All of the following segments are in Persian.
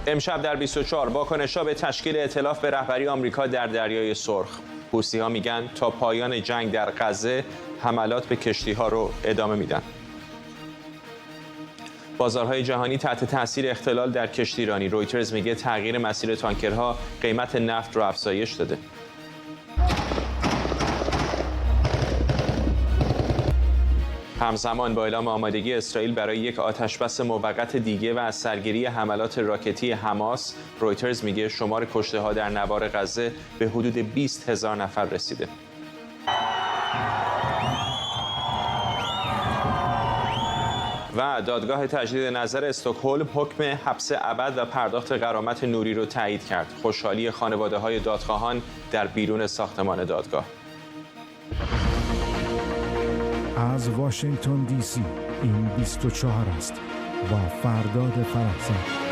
امشب در 24 واکنش‌ها به تشکیل ائتلاف به رهبری آمریکا در دریای سرخ. حوثی‌ها میگن تا پایان جنگ در غزه حملات به کشتی‌ها رو ادامه میدن. بازارهای جهانی تحت تاثیر اختلال در کشتیرانی. رویترز میگه تغییر مسیر تانکرها قیمت نفت رو افزایش داده. همزمان با اعلام آمادگی اسرائیل برای یک آتشبس موقت دیگه و از سرگیری حملات راکتی حماس، رویترز میگه شمار کشته‌ها در نوار غزه به حدود 20,000 نفر رسیده. و دادگاه تجدید نظر استکهلم حکم حبس ابد و پرداخت غرامت نوری رو تایید کرد. خوشحالی خانواده‌های دادخواهان در بیرون ساختمان دادگاه. از واشنگتن دی سی این 24 است با فرداد فرحزاد.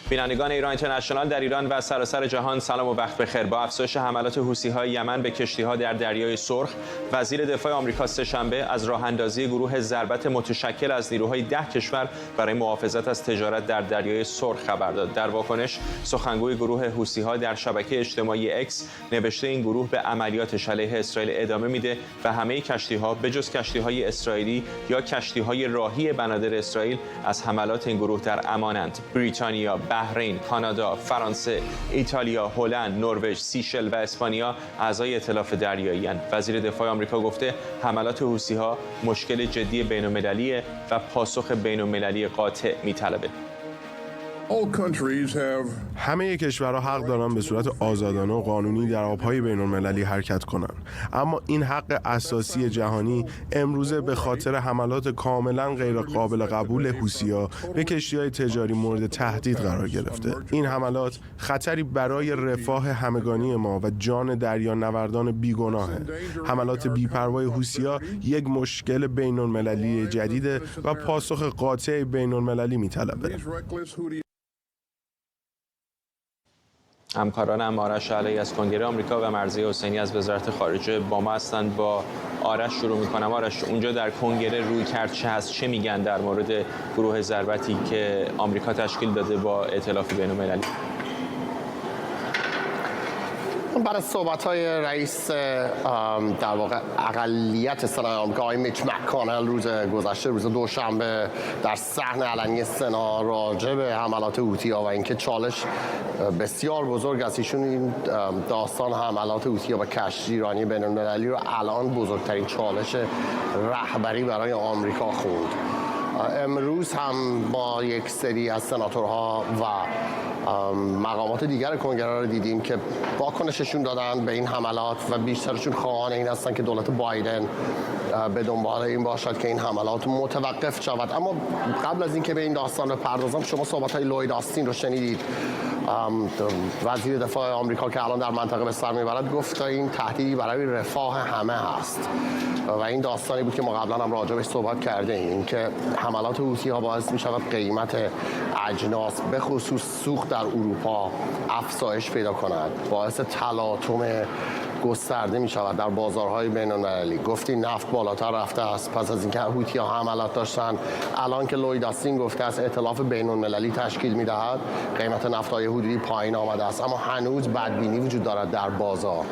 بینندگان ایران اینترنشنال در ایران و سراسر جهان سلام و وقت بخیر. با افزایش حملات حوثی‌های یمن به کشتی‌ها در دریای سرخ، وزیر دفاع آمریکا سه‌شنبه از راه‌اندازی گروه ضربت متشکل از نیروهای 10 کشور برای محافظت از تجارت در دریای سرخ خبر داد. در واکنش، سخنگوی گروه حوثی‌ها در شبکه اجتماعی اکس نوشته این گروه به عملیاتش علیه اسرائیل ادامه میده و همه کشتی‌ها بجز کشتی‌های اسرائیلی یا کشتی‌های راهی بنادر اسرائیل از حملات این گروه در امانند. بریتانیا، بحرین، کانادا، فرانسه، ایتالیا، هلند، نروژ، سیشل و اسپانیا اعضای ائتلاف دریایی اند. وزیر دفاع آمریکا گفته حملات حوثی‌ها مشکل جدی بین‌المللیه و پاسخ بین‌المللی قاطع می‌طلبه. همه کشورها حق دارن به صورت آزادانه و قانونی در آبهای بین‌المللی حرکت کنند، اما این حق اساسی جهانی امروزه به خاطر حملات کاملا غیر قابل قبول حوثی‌ها به کشتی‌های تجاری مورد تهدید قرار گرفته. این حملات خطری برای رفاه همگانی ما و جان دریانوردان بیگناهه. حملات بی‌پروای حوثی‌ها یک مشکل بین‌المللی جدیده و پاسخ قاطع بین‌المللی می‌طلبه. همکارانم آرش علی از کنگره آمریکا و مرضیه حسینی از وزارت خارجه با ما هستند. با آرش شروع می‌کنم. آرش، اونجا در کنگره روی کرد چه هست؟ چه میگن در مورد گروه ضربتی که آمریکا تشکیل داده با ائتلاف بین‌المللی؟ برای صحبت‌های رئیس در واقع اقلیت سنای آمریکا آقای میچ مک‌کانل روز گذشته، روز دوشنبه، در صحن علنی سنا راجع به حملات حوثی‌ها و اینکه چالش بسیار بزرگ است، ایشون این داستان حملات حوثی‌ها و کشتیرانی بین‌المللی رو الان بزرگترین چالش رهبری برای آمریکا خوند. امروز هم با یک سری از سناتورها و مقامات دیگر کنگره رو دیدیم که واکنششون دادن به این حملات و بیشترشون خواهان این هستن که دولت بایدن به دنبال این باشد که این حملات متوقف شود. اما قبل از اینکه به این داستان بپردازم، شما صحبت‌های لوید آستین رو شنیدید، وزیر دفاع آمریکا که الان در منطقه به سر میبرد، گفت این تهدیدی برای رفاه همه هست و این داستانی بود که ما قبلا هم راجع بهش صحبت کردیم، این که حملات حوثی‌ها باعث می‌شود قیمت اجناس به خصوص سوخت در اروپا افزایش پیدا کند، باعث تلاطم گسترده می شود در بازارهای بین‌المللی. گفتی نفت بالاتر رفته است پس از اینکه حوثی‌ها حملات داشتن. الان که لوید آستین گفته است ائتلاف بین‌المللی تشکیل می‌دهد، قیمت نفت‌های حدودی پایین آمده است، اما هنوز بدبینی وجود دارد در بازار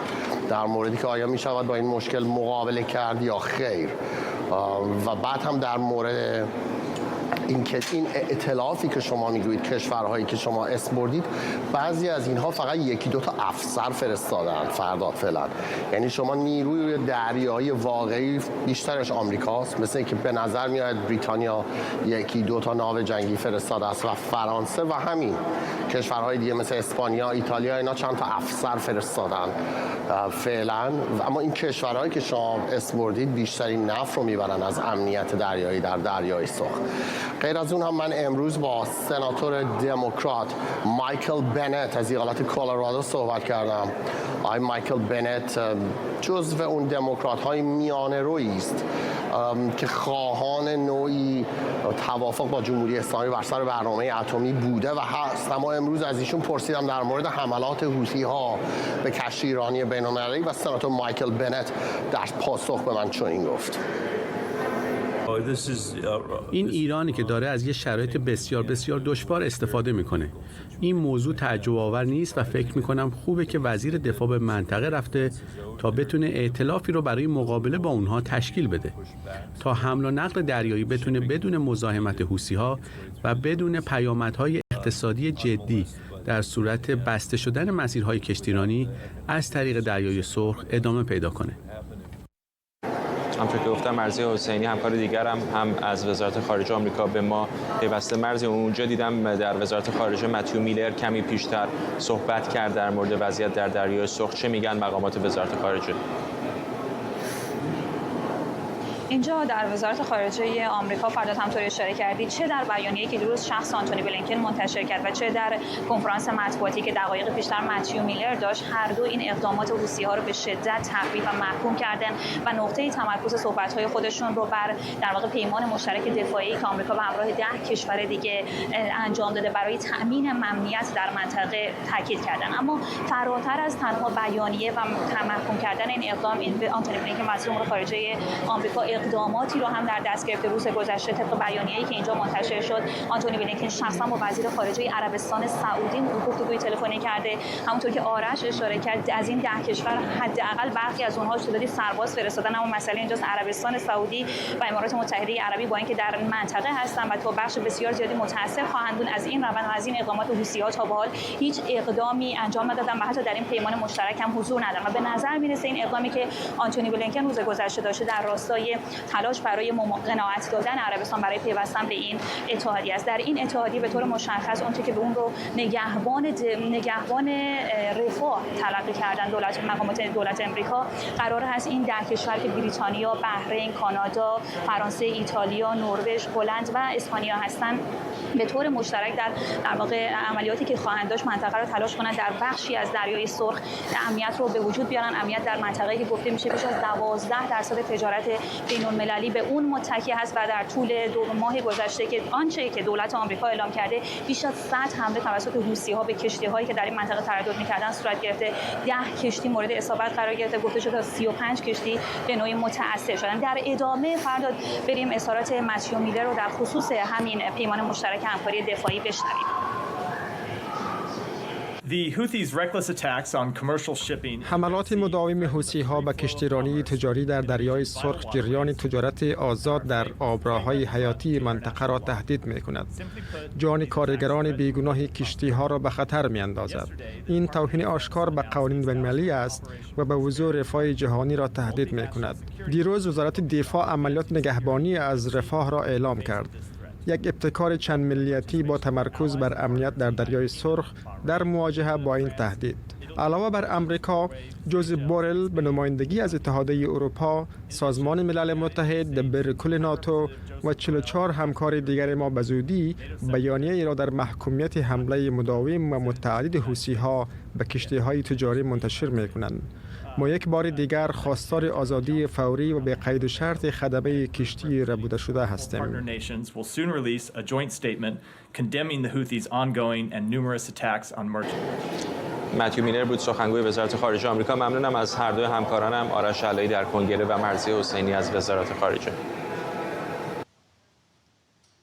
در موردی که آیا می شود با این مشکل مقابله کرد یا خیر. و بعد هم در مورد این ائتلافی که شما میگویید، کشورهایی که شما اسم بردید، بعضی از اینها فقط یکی دو تا افسر فرستادن فرداد فعلا. یعنی شما نیروی دریایی واقعی بیشترش آمریکاست، مثل اینکه به نظر میاد بریتانیا یکی دو تا ناو جنگی فرستاده است و فرانسه و همین کشورهای دیگه مثل اسپانیا، ایتالیا، اینا چند تا افسر فرستادن فعلا. اما این کشورهایی که شما اسم بردید بیشترین نفت رو میبرن از امنیت دریایی در دریای سرخ. غیر از اون هم من امروز با سناتور دموکرات مایکل بنت از ایالت کلرادو صحبت کردم. آقای مایکل بنت جزو اون دموکرات های میانه رویی است که خواهان نوعی توافق با جمهوری اسلامی بر سر برنامه اتمی بوده و هست. اما امروز از ایشون پرسیدم در مورد حملات حوثی‌ها به کشتیرانی بین‌المللی و سناتور مایکل بنت در پاسخ به من چنین گفت: این ایرانی که داره از یه شرایط بسیار بسیار دشوار استفاده میکنه. این موضوع تعجب آور نیست و فکر میکنم خوبه که وزیر دفاع به منطقه رفته تا بتونه ائتلافی رو برای مقابله با اونها تشکیل بده تا حمل و نقل دریایی بتونه بدون مزاحمت حوثی‌ها و بدون پیامدهای اقتصادی جدی در صورت بسته شدن مسیرهای کشتیرانی از طریق دریای سرخ ادامه پیدا کنه. همونطور که گفتم مرضی حسینی همکار دیگرم هم از وزارت خارجه آمریکا به ما پیوسته. مرضی اونجا دیدم در وزارت خارجه متیو میلر کمی پیشتر صحبت کرد در مورد وضعیت در دریای سرخ. چه میگن مقامات وزارت خارجه؟ اینجا در وزارت خارجه آمریکا فرداد همطوری اشاره کردید، چه در بیانیه‌ای که دیروز شخص آنتونی بلینکن منتشر کرد و چه در کنفرانس مطبوعاتی که دقایق پیشتر متیو میلر داشت، هر دو این اقدامات حوثی‌ها رو به شدت تخریب و محکوم کردن و نقطه تمرکز صحبت‌های خودشون رو بر در واقع پیمان مشترک دفاعی که آمریکا به همراه 10 کشور دیگه انجام داده برای تأمین امنیت در منطقه تاکید کردن. اما فراتر از تنها بیانیه و محکوم کردن این اقدام، این آنتونی بلینکن وزیر امور خارجه آمریکا اقداماتی رو هم در دست گرفته. روز گذشته طبق بیانیه‌ای که اینجا منتشر شد، آنتونی بلینکن شخصا با وزیر خارجه عربستان سعودی گفتگوی تلفنی کرده. همونطور که آرش اشاره کرد، از این 10 کشور حداقل برخی از اونها تعدادی سرباز فرستادن، اما مسئله اینجاست عربستان سعودی و امارات متحده عربی با اینکه در منطقه هستن و تا بخش بسیار زیادی متأثر خواهند بود از این روند و از این اقدامات حوثی‌ها، تا به حال هیچ اقدامی انجام ندادن و حتی در این پیمان مشترک هم حضور ندارن. و به نظر میرسه این اقدامی که آنتونی بلینکن روز گذشته داشته در راستای تلاش برای قناعت دادن عربستان برای پیوستن به این اتحادیه است. در این اتحادیه به طور مشخص اونچه که به اون رو نگهبان رفاه تلقی کردن مقامات دولت امریکا، قرار هست این 10 کشور که بریتانیا، بحرین، کانادا، فرانسه، ایتالیا، نروژ، هلند و اسپانیا هستند، به طور مشترک در واقع عملیاتی که خواهند داشت منطقه رو تلاش کنند در بخشی از دریای سرخ امنیت رو به وجود بیارن. امنیت در منطقه‌ای که گفته میشه بیش از 12% تجارت بین‌المللی به اون متکی هست و در طول 2 ماه گذشته که آنچه که دولت آمریکا اعلام کرده، بیش از 100 حمله توسط حوثی‌ها به کشتی‌هایی که در این منطقه تردد می‌کردن صورت گرفته. 10 کشتی مورد اصابت قرار گرفته، گفته شده 35 کشتی به نوعی متأثر شدن. در ادامه فرداد بریم اظهارات متیو میلر رو در خصوص همین پیمان مشترک همکاری دفاعی بشنویم. حملات مداوم حوثی‌ها به کشتیرانی تجاری در دریای سرخ جریان تجارت آزاد در آبراهای حیاتی منطقه را تهدید می‌کند. جان کارگران بیگناه کشتی‌ها را به خطر می‌اندازد. این توهین آشکار به قوانین بین‌المللی است و به وضوح رفاه جهانی را تهدید می‌کند. دیروز وزارت دفاع عملیات نگهبانی از رفاه را اعلام کرد. یک ابتکار چند ملیتی با تمرکز بر امنیت در دریای سرخ در مواجهه با این تهدید. علاوه بر امریکا، جوزف بورل به نمایندگی از اتحادیه اروپا، سازمان ملل متحد، برکل ناتو و 44 همکار دیگر ما به زودی بیانیه‌ای را در محکومیت حمله مداوم و متعدد حوثی‌ها به کشتی‌های تجاری منتشر می‌کنند. ما یک بار دیگر خواستار آزادی فوری و به قید و شرط خدمه کشتی ربوده شده هستیم. متیو میلر بود، سخنگوی وزارت خارجه آمریکا. ممنونم از هر دوی همکارانم، آرش علایی در کنگره و مرضی حسینی از وزارت خارجه.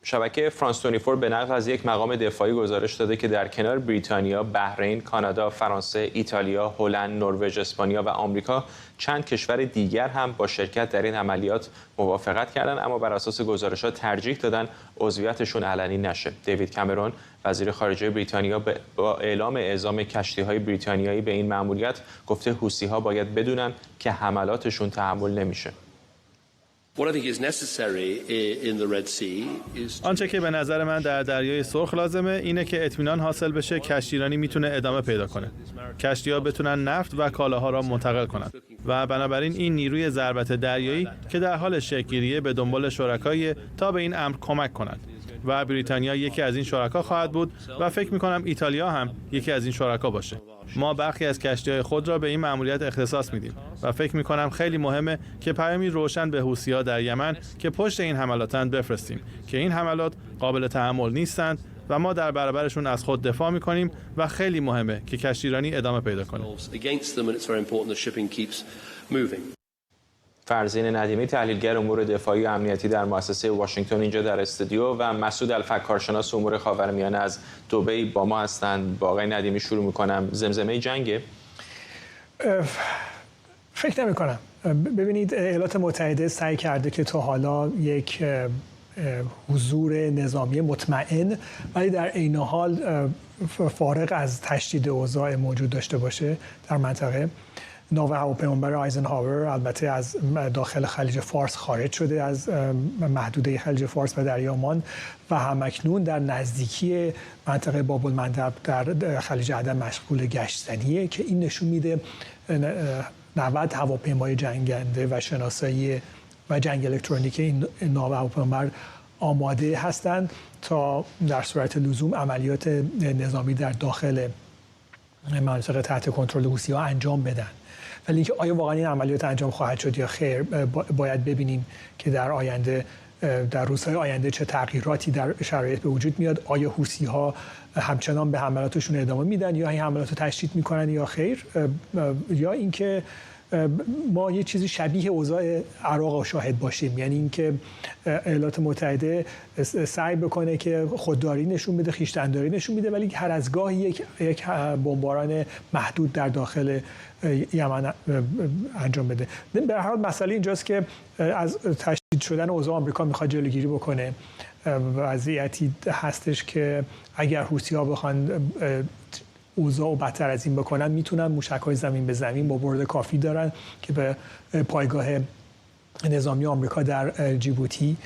شبکه فرانس 24 به نقل از یک مقام دفاعی گزارش داده که در کنار بریتانیا، بحرین، کانادا، فرانسه، ایتالیا، هلند، نروژ، اسپانیا و آمریکا چند کشور دیگر هم با شرکت در این عملیات موافقت کردند، اما بر اساس گزارشات ترجیح دادن عضویتشون علنی نشه. دیوید کامرون وزیر خارجه بریتانیا با اعلام اعزام کشتی‌های بریتانیایی به این مأموریت گفته حوثی‌ها باید بدونن که حملاتشون تحمل نمیشه. آنچه که به نظر من در دریای سرخ لازمه اینه که اطمینان حاصل بشه کشتیرانی میتونه ادامه پیدا کنه. کشتی‌ها بتونن نفت و کالاها را منتقل کنند و بنابراین این نیروی ضربت دریایی که در حال شکل‌گیریه به دنبال شرکایی تا به این امر کمک کنند و بریتانیا یکی از این شرکا خواهد بود و فکر می‌کنم ایتالیا هم یکی از این شرکا باشه. ما برخی از کشتی‌های خود را به این مأموریت اختصاص میدیم و فکر می‌کنم خیلی مهمه که پیامی روشن به حوثی‌ها در یمن که پشت این حملاتند بفرستیم که این حملات قابل تحمل نیستند و ما در برابرشون از خود دفاع می‌کنیم و خیلی مهمه که کشتیرانی ادامه پیدا کنه. فرزین ندیمی، تحلیلگر امور دفاعی و امنیتی در مؤسسه واشنگتن، اینجا در استودیو، و مسعود الفک، کارشناس امور خاورمیانه از دبی با ما هستند. با آقای ندیمی شروع می‌کنم. زمزمه جنگه؟ فکر نمی‌کنم. ببینید، ایالات متحده سعی کرده که تا حالا یک حضور نظامی مطمئن ولی در عین حال فارغ از تشدید اوضاع موجود داشته باشه در منطقه. ناو هواپیمابر آیزنهاور البته از داخل خلیج فارس خارج شده، از محدوده خلیج فارس و دریای عمان، و همکنون در نزدیکی منطقه باب المندب در خلیج عدن مشغول گشتزنیه که این نشون میده 90 هواپیمای جنگنده و شناسایی و جنگ الکترونیک این ناو هواپیمابر آماده هستند تا در صورت لزوم عملیات نظامی در داخل مناطق تحت کنترل حوثی‌ها انجام بدن. ولی اینکه آیا واقعا این عملیات انجام خواهد شد یا خیر، باید ببینیم که در آینده، در روزهای آینده چه تغییراتی در شرایط به وجود میاد. آیا حوثی‌ها همچنان به حملاتشون ادامه میدن یا این حملات رو تشدید میکنن یا خیر، یا اینکه ما یه چیزی شبیه اوضاع عراق شاهد باشیم، یعنی اینکه ایالات متحده سعی بکنه که خودداری نشون بده، خویشتن‌داری نشون بده، ولی هر از گاهی یک بمباران محدود در داخل یمن انجام بده. به هر حال مسئله اینجاست که از تشدید شدن اوضاع آمریکا میخواد جلوگیری بکنه. وضعیتی هستش که اگر حوثی‌ها بخوان اوضاع و بدتر از این بکنن، میتونن موشک‌های زمین به زمین با برد کافی دارن که به پایگاه نظامی آمریکا در جیبوتی،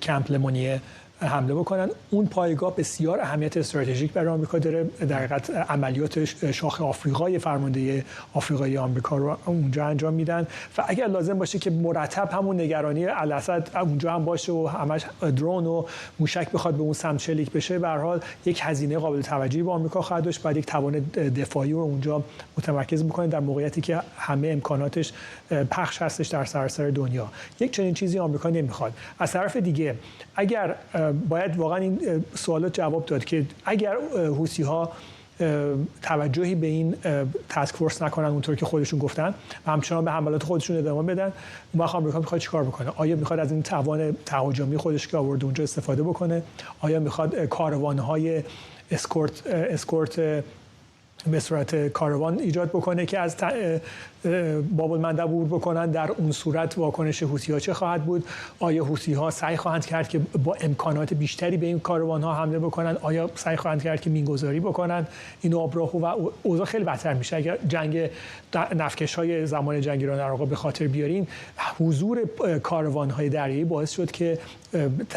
کمپ لمونیه، حمله بکنن. اون پایگاه بسیار اهمیت استراتژیک برای آمریکا داره. در حقیقت عملیات شاخ آفریقای فرمانده آفریقایی آمریکا رو اونجا انجام میدن و اگر لازم باشه که مرتب همون نگرانی الاسد اونجا هم باشه و همش درون و موشک بخواد به اون سمت شلیک بشه، به هر حال یک هزینه قابل توجهی با آمریکا خواهد داشت. بعد یک توان دفاعی رو اونجا متمرکز میکنه در موقعیتی که همه امکاناتش پخش هستش در سراسر دنیا. یک چنین چیزی آمریکا نمیخواد. از طرف دیگه اگر باید واقعا این سوالات جواب داد که اگر حوثی‌ها توجهی به این تاسک فورس نکنن اونطور که خودشون گفتن و همچنان به حملات خودشون ادامه بدن، اون وقت آمریکا میخواد چیکار بکنه؟ آیا میخواد از این توان تهاجمی خودش که آورده اونجا استفاده بکنه؟ آیا میخواد کاروان‌های اسکورت به صورت کاروان ایجاد بکنه که از باب المندب عبور بکنن؟ در اون صورت واکنش حوثی‌ها چه خواهد بود؟ آیا حوثی‌ها سعی خواهند کرد که با امکانات بیشتری به این کاروان‌ها حمله بکنن؟ آیا سعی خواهند کرد که مینگذاری بکنن این آبراهو؟ و اوضاع خیلی بدتر میشه اگر جنگ نفتکش‌های زمان جنگ ایران عراق به خاطر بیاریم. حضور کاروان‌های دریایی باعث شد که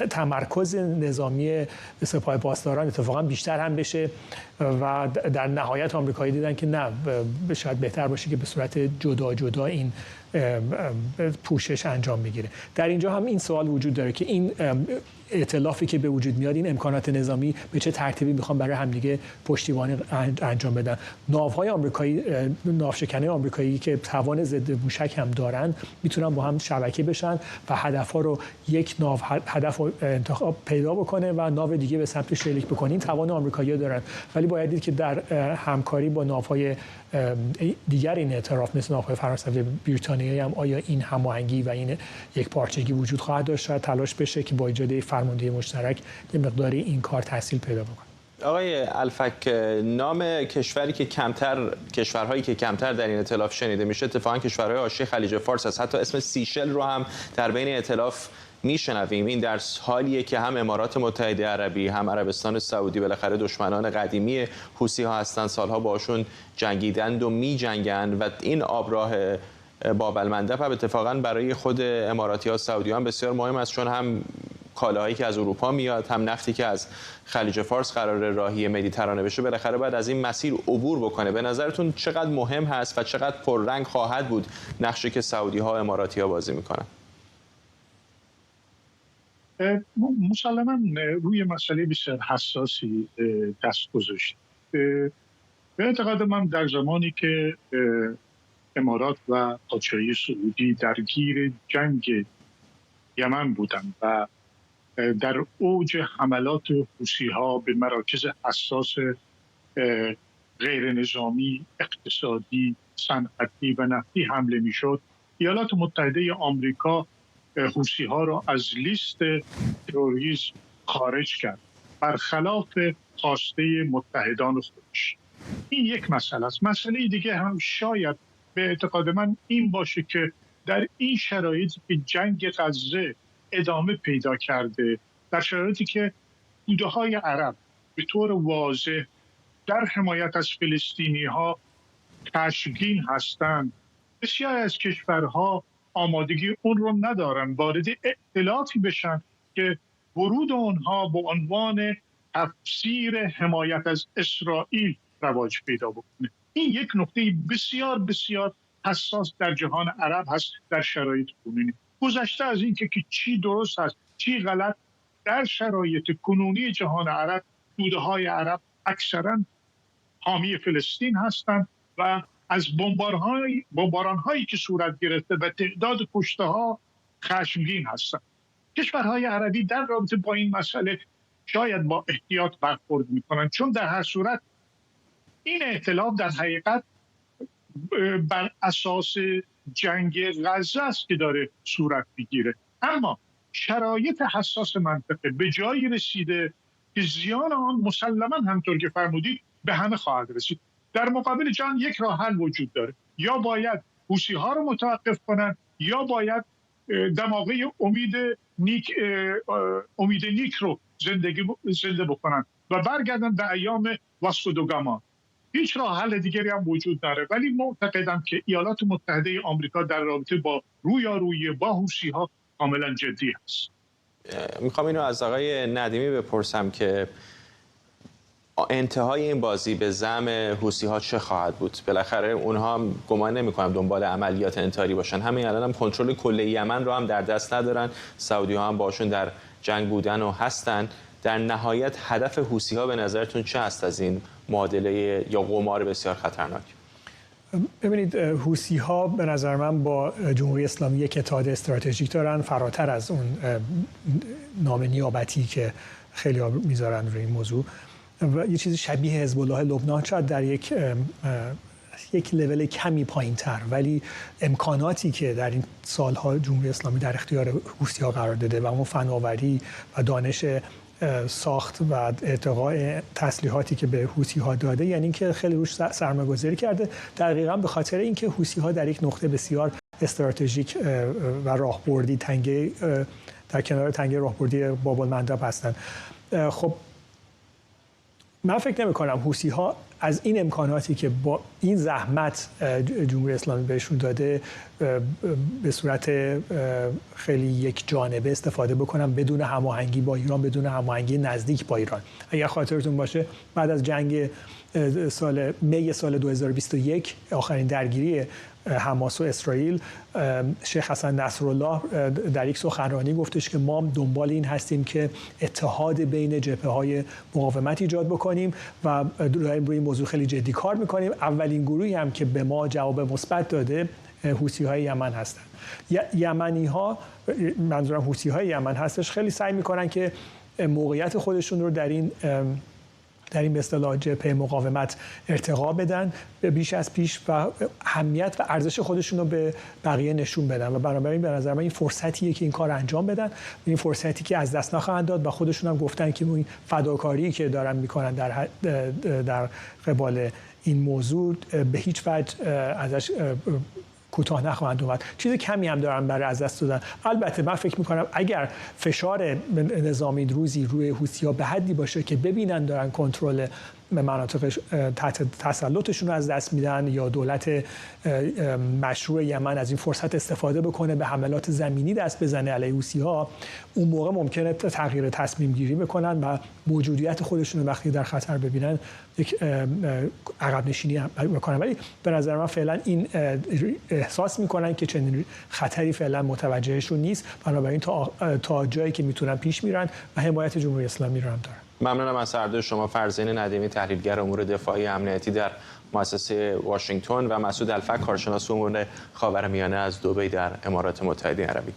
تمرکز نظامی سپاه پاسداران اتفاقا بیشتر هم بشه و در نهایت آمریکایی دیدن که نه، شاید بهتر باشه که به صورت جدا جدا این پوشش انجام بگیره. در اینجا هم این سوال وجود داره که این ائتلافی که به وجود میاد، این امکانات نظامی به چه ترتیبی میخوان برای همدیگه پشتیبانی انجام بدن. ناوهای آمریکایی، ناوشکنه آمریکایی که توان ضد موشک هم دارن، میتونن با هم شبکه بشن و هدفها رو یک ناو هدف انتخاب پیدا بکنه و ناو دیگه به سمت شلیک بکنه. این توان آمریکایی‌ها دارن، ولی باید دید که در همکاری با ناوهای دیگر این اعتراف مثل ناوهای فرانسوی و بریتانیایی هم آیا این هماهنگی و این یک پارچگی وجود خواهد داشت؟ شاید تلاش بشه که با ایجاد فرماندهی مشترک یه مقداری این کار تحصیل پیدا بکنه. آقای الفک، نام کشورهایی که کمتر در این ائتلاف شنیده میشه اتفاقا کشورهای حاشیه خلیج فارس است. حتی اسم سیشل رو هم در بین ائتلاف میشنویم. این در حالیه که هم امارات متحده عربی هم عربستان سعودی بالاخره دشمنان قدیمی حوثی‌ها هستند، سالها باشون جنگیدند و می‌جنگند و این آبراه باب المندب هم اتفاقا برای خود اماراتی‌ها سعودیان بسیار مهم است، چون هم کالاهایی که از اروپا میاد هم نفتی که از خلیج فارس قرار راهی مدیترانه بشه بالاخره باید از این مسیر عبور بکنه. به نظرتون چقدر مهم هست و چقدر پررنگ خواهد بود نقشی که سعودی‌ها و اماراتی‌ها بازی میکنن؟ مسلماً روی مسئله بسیار حساسی دست گذاشت. به اعتقاد من در زمانی که امارات و پادشاهی سعودی درگیر جنگ یمن بودند و در اوج حملات حوثی‌ها به مراکز حساس غیر نظامی، اقتصادی، صنعتی و نفتی حمله می‌شد، ایالات متحده آمریکا حوثی ها را از لیست تروریسم خارج کرد برخلاف خواسته متحدان خودش. این یک مسئله است. مسئله دیگه هم شاید به اعتقاد من این باشه که در این شرایطی که جنگ غزه ادامه پیدا کرده، در شرایطی که توده‌های عرب به طور واضح در حمایت از فلسطینی ها خشمگین هستند، بسیاری از کشورها آمادگی اون رو ندارن وارد ائتلافی بشن که ورود اونها به عنوان تفسیر حمایت از اسرائیل رواج پیدا بکنه. این یک نقطه بسیار بسیار حساس در جهان عرب هست در شرایط کنونی. گذشته از این که چی درست هست چی غلط، در شرایط کنونی جهان عرب توده‌های عرب اکثرا حامی فلسطین هستند و از بمباران‌هایی که صورت گرفته و تعداد کشته‌ها خشمگین هستند. کشورهای عربی در رابطه با این مسئله شاید با احتیاط برخورد می‌کنند، چون در هر صورت این ائتلاف در حقیقت بر اساس جنگ غزه است که داره صورت می‌گیره. اما شرایط حساس منطقه به جایی رسیده که زیان آن مسلماً همطور که فرمودید به همه خواهد رسید. در مقابل جان یک راه حل وجود داره، یا باید حوثی‌ها رو متوقف کنن یا باید دماغه امید نیک رو زنده بکنن و برگردن به ایام واسکو دو گاما. هیچ راه حل دیگری هم وجود داره، ولی معتقدم که ایالات متحده آمریکا در رابطه با رویارویی با حوثی‌ها کاملا جدی است. میخوام اینو از آقای ندیمی بپرسم که انتهای این بازی به زعم حوثی‌ها چه خواهد بود؟ بالاخره اونها گمان نمی‌کنم دنبال عملیات انتحاری باشن. همین الان هم کنترل کل یمن رو هم در دست ندارن. سعودی‌ها هم باشون در جنگ بودن و هستن. در نهایت هدف حوثی‌ها به نظرتون چه است از این معادله یا قمار بسیار خطرناک؟ ببینید، حوثی‌ها به نظر من با جمهوری اسلامی یک اتحاد استراتژیک دارن، فراتر از اون نام نیابتی که خیلی‌ها میذارن روی این موضوع. و یه چیزی شبیه حزب الله لبنان، شاید در یک لول کمی پایین‌تر، ولی امکاناتی که در این سالها جمهوری اسلامی در اختیار حوثی‌ها قرار داده و اون فناوری و دانش ساخت و ارتقاء تسلیحاتی که به حوثی‌ها داده، یعنی اینکه خیلی روش سرمایه‌گذاری کرده، دقیقاً به خاطر اینکه حوثی‌ها در یک نقطه بسیار استراتژیک و راهبردی تنگه در کنار تنگه راهبردی باب المندب هستند. خب من فکر نمی‌کنم حوثی‌ها از این امکاناتی که با این زحمت جمهوری اسلامی بهشون داده به صورت خیلی یک جانبه استفاده بکنن بدون هماهنگی با ایران، بدون هماهنگی نزدیک با ایران. اگر خاطرتون باشه بعد از جنگ می سال 2021 آخرین درگیری حماس و اسرائیل، شیخ حسن نصرالله در یک سخنرانی گفتش که ما دنبال این هستیم که اتحاد بین جبهه‌های مقاومت ایجاد بکنیم و داریم روی این موضوع خیلی جدی کار میکنیم. اولین گروهی هم که به ما جواب مثبت داده حوثی‌های یمن هستن. یمنی‌ها، منظورم حوثی‌های یمن هستش، خیلی سعی میکنن که موقعیت خودشون رو در این به اصطلاح جبهه مقاومت ارتقا بدن بیش از پیش و اهمیت و ارزش خودشون رو به بقیه نشون بدن و بنابراین به نظر من این فرصتیه که این کار انجام بدن، این فرصتی که از دست نخواهند داد و خودشون هم گفتن که این فداکاری که دارن میکنن در قبال این موضوع به هیچ وجه ازش کوتاه نخواهند اومد. چیز کمی هم دارن برای از دست دادن. البته من فکر میکنم اگر فشار نظامی روزی روی حوثی‌ها به حدی باشه که ببینن دارن کنترل مناطق تحت تسلطشون رو از دست میدن یا دولت مشروع یمن از این فرصت استفاده بکنه به حملات زمینی دست بزنه علیه حوثی‌ها، اون موقع ممکنه تغییر تصمیم گیری بکنن و موجودیت خودشون رو وقتی در خطر ببینن یک عقب نشینی بکنن. ولی به نظر من فعلا این احساس میکنن که چنین خطری فعلا متوجهشون نیست، بنابراین تا جایی که میتونن پیش میرن و حمایت جمهوری اسلامی رو هم دارن. ممنونم از هر دو شما. فرزین ندیمی، تحلیلگر امور دفاعی امنیتی در مؤسسه واشنگتن، و مسعود الفک، کارشناس امور خاورمیانه از دبی در امارات متحده عربی.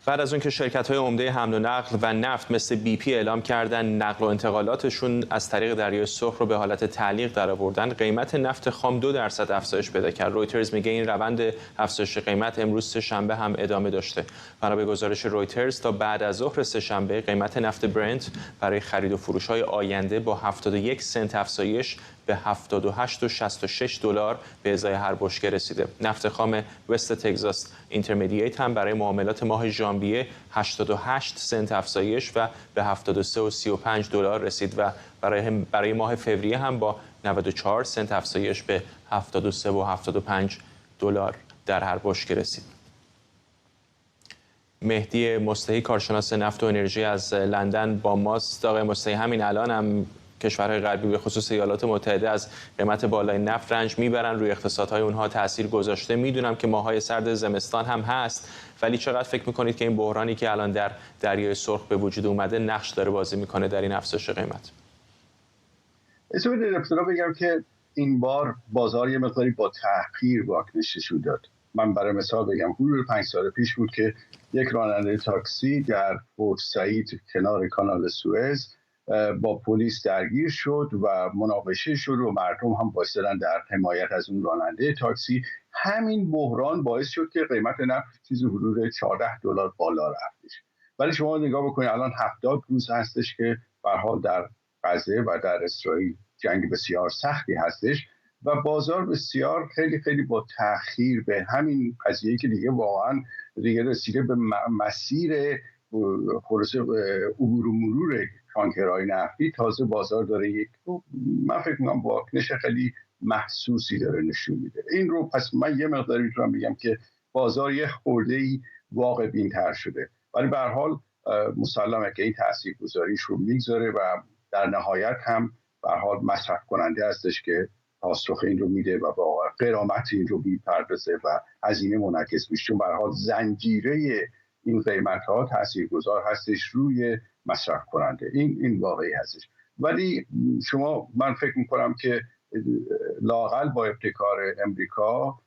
بعد از اون که شرکت‌های عمده حمل و نقل و نفت مثل BP اعلام کردن نقل و انتقالاتشون از طریق دریای سرخ رو به حالت تعلیق درآوردن، قیمت نفت خام 2% افزایش پیدا کرد. رویترز میگه این روند افزایش قیمت امروز سه‌شنبه هم ادامه داشته. بنا به گزارش رویترز تا بعد از ظهر سه‌شنبه قیمت نفت برنت برای خرید و فروش‌های آینده با 71 سنت افزایش به 78.66 دلار به ازای هر بشکه رسیده. نفت خام وست تگزاس اینترمدییت هم برای معاملات ماه ژانویه 88 سنت افزایش و به 73.35 دلار رسید و برای ماه فوریه هم با 94 سنت افزایش به 73.75 دلار در هر بشکه رسید. مهدی مصلحی کارشناس نفت و انرژی از لندن با ماست. آقای مصلحی، همین الان هم کشورهای غربی به خصوص ایالات متحده از قیمت بالای نفت رنج میبرن، روی اقتصادهای اونها تاثیر گذاشته. میدونم که ماهای سرد زمستان هم هست، ولی چقدر فکر میکنید که این بحرانی که الان در دریای سرخ به وجود اومده نقش داره بازی میکنه در این افزایش قیمت؟ اجازه بدید ابتدا بگم که این بار بازار یه مقداری با تأخیر واکنش نشون داد. من برای مثال بگم حدود 5 سال پیش بود که یک راننده تاکسی در پورت سعید کنار کانال سوئز با پلیس درگیر شد و مناقشه شد و مردم هم بایستدن در حمایت از اون راننده تاکسی. همین بحران باعث شد که قیمت نفت چیزی حدود 14 دلار بالا رفتش. ولی شما نگاه بکنید الان 70 روز هستش که به هر حال در غزه و در اسرائیل جنگ بسیار سختی هستش و بازار بسیار خیلی با تأخیر به همین قضیه که دیگه واقعا دیگه رسیده به مسیر خلاصه عبور و مرور تانکرهای نفتی، تازه بازار داره یک من فکر می‌کنم واکنش خیلی محسوسی داره نشون میده. این رو پس من یه مقداری میتونم بگم که بازار یه خورده‌ای واقع بین‌تر شده، ولی به هر حال مسلمه که این تاثیرگذاریش رو میگذاره و در نهایت هم به هر حال مصرف کننده هستش که پاسخ این رو میده و با غرامت این رو میپردازه و هزینه منعکس میشه، چون به هر حال زنجیره این قیمت‌ها تاثیرگذار هستش روی مصرف کننده. این واقعی هستش. ولی من فکر میکنم که لااقل با ابتکار امریکا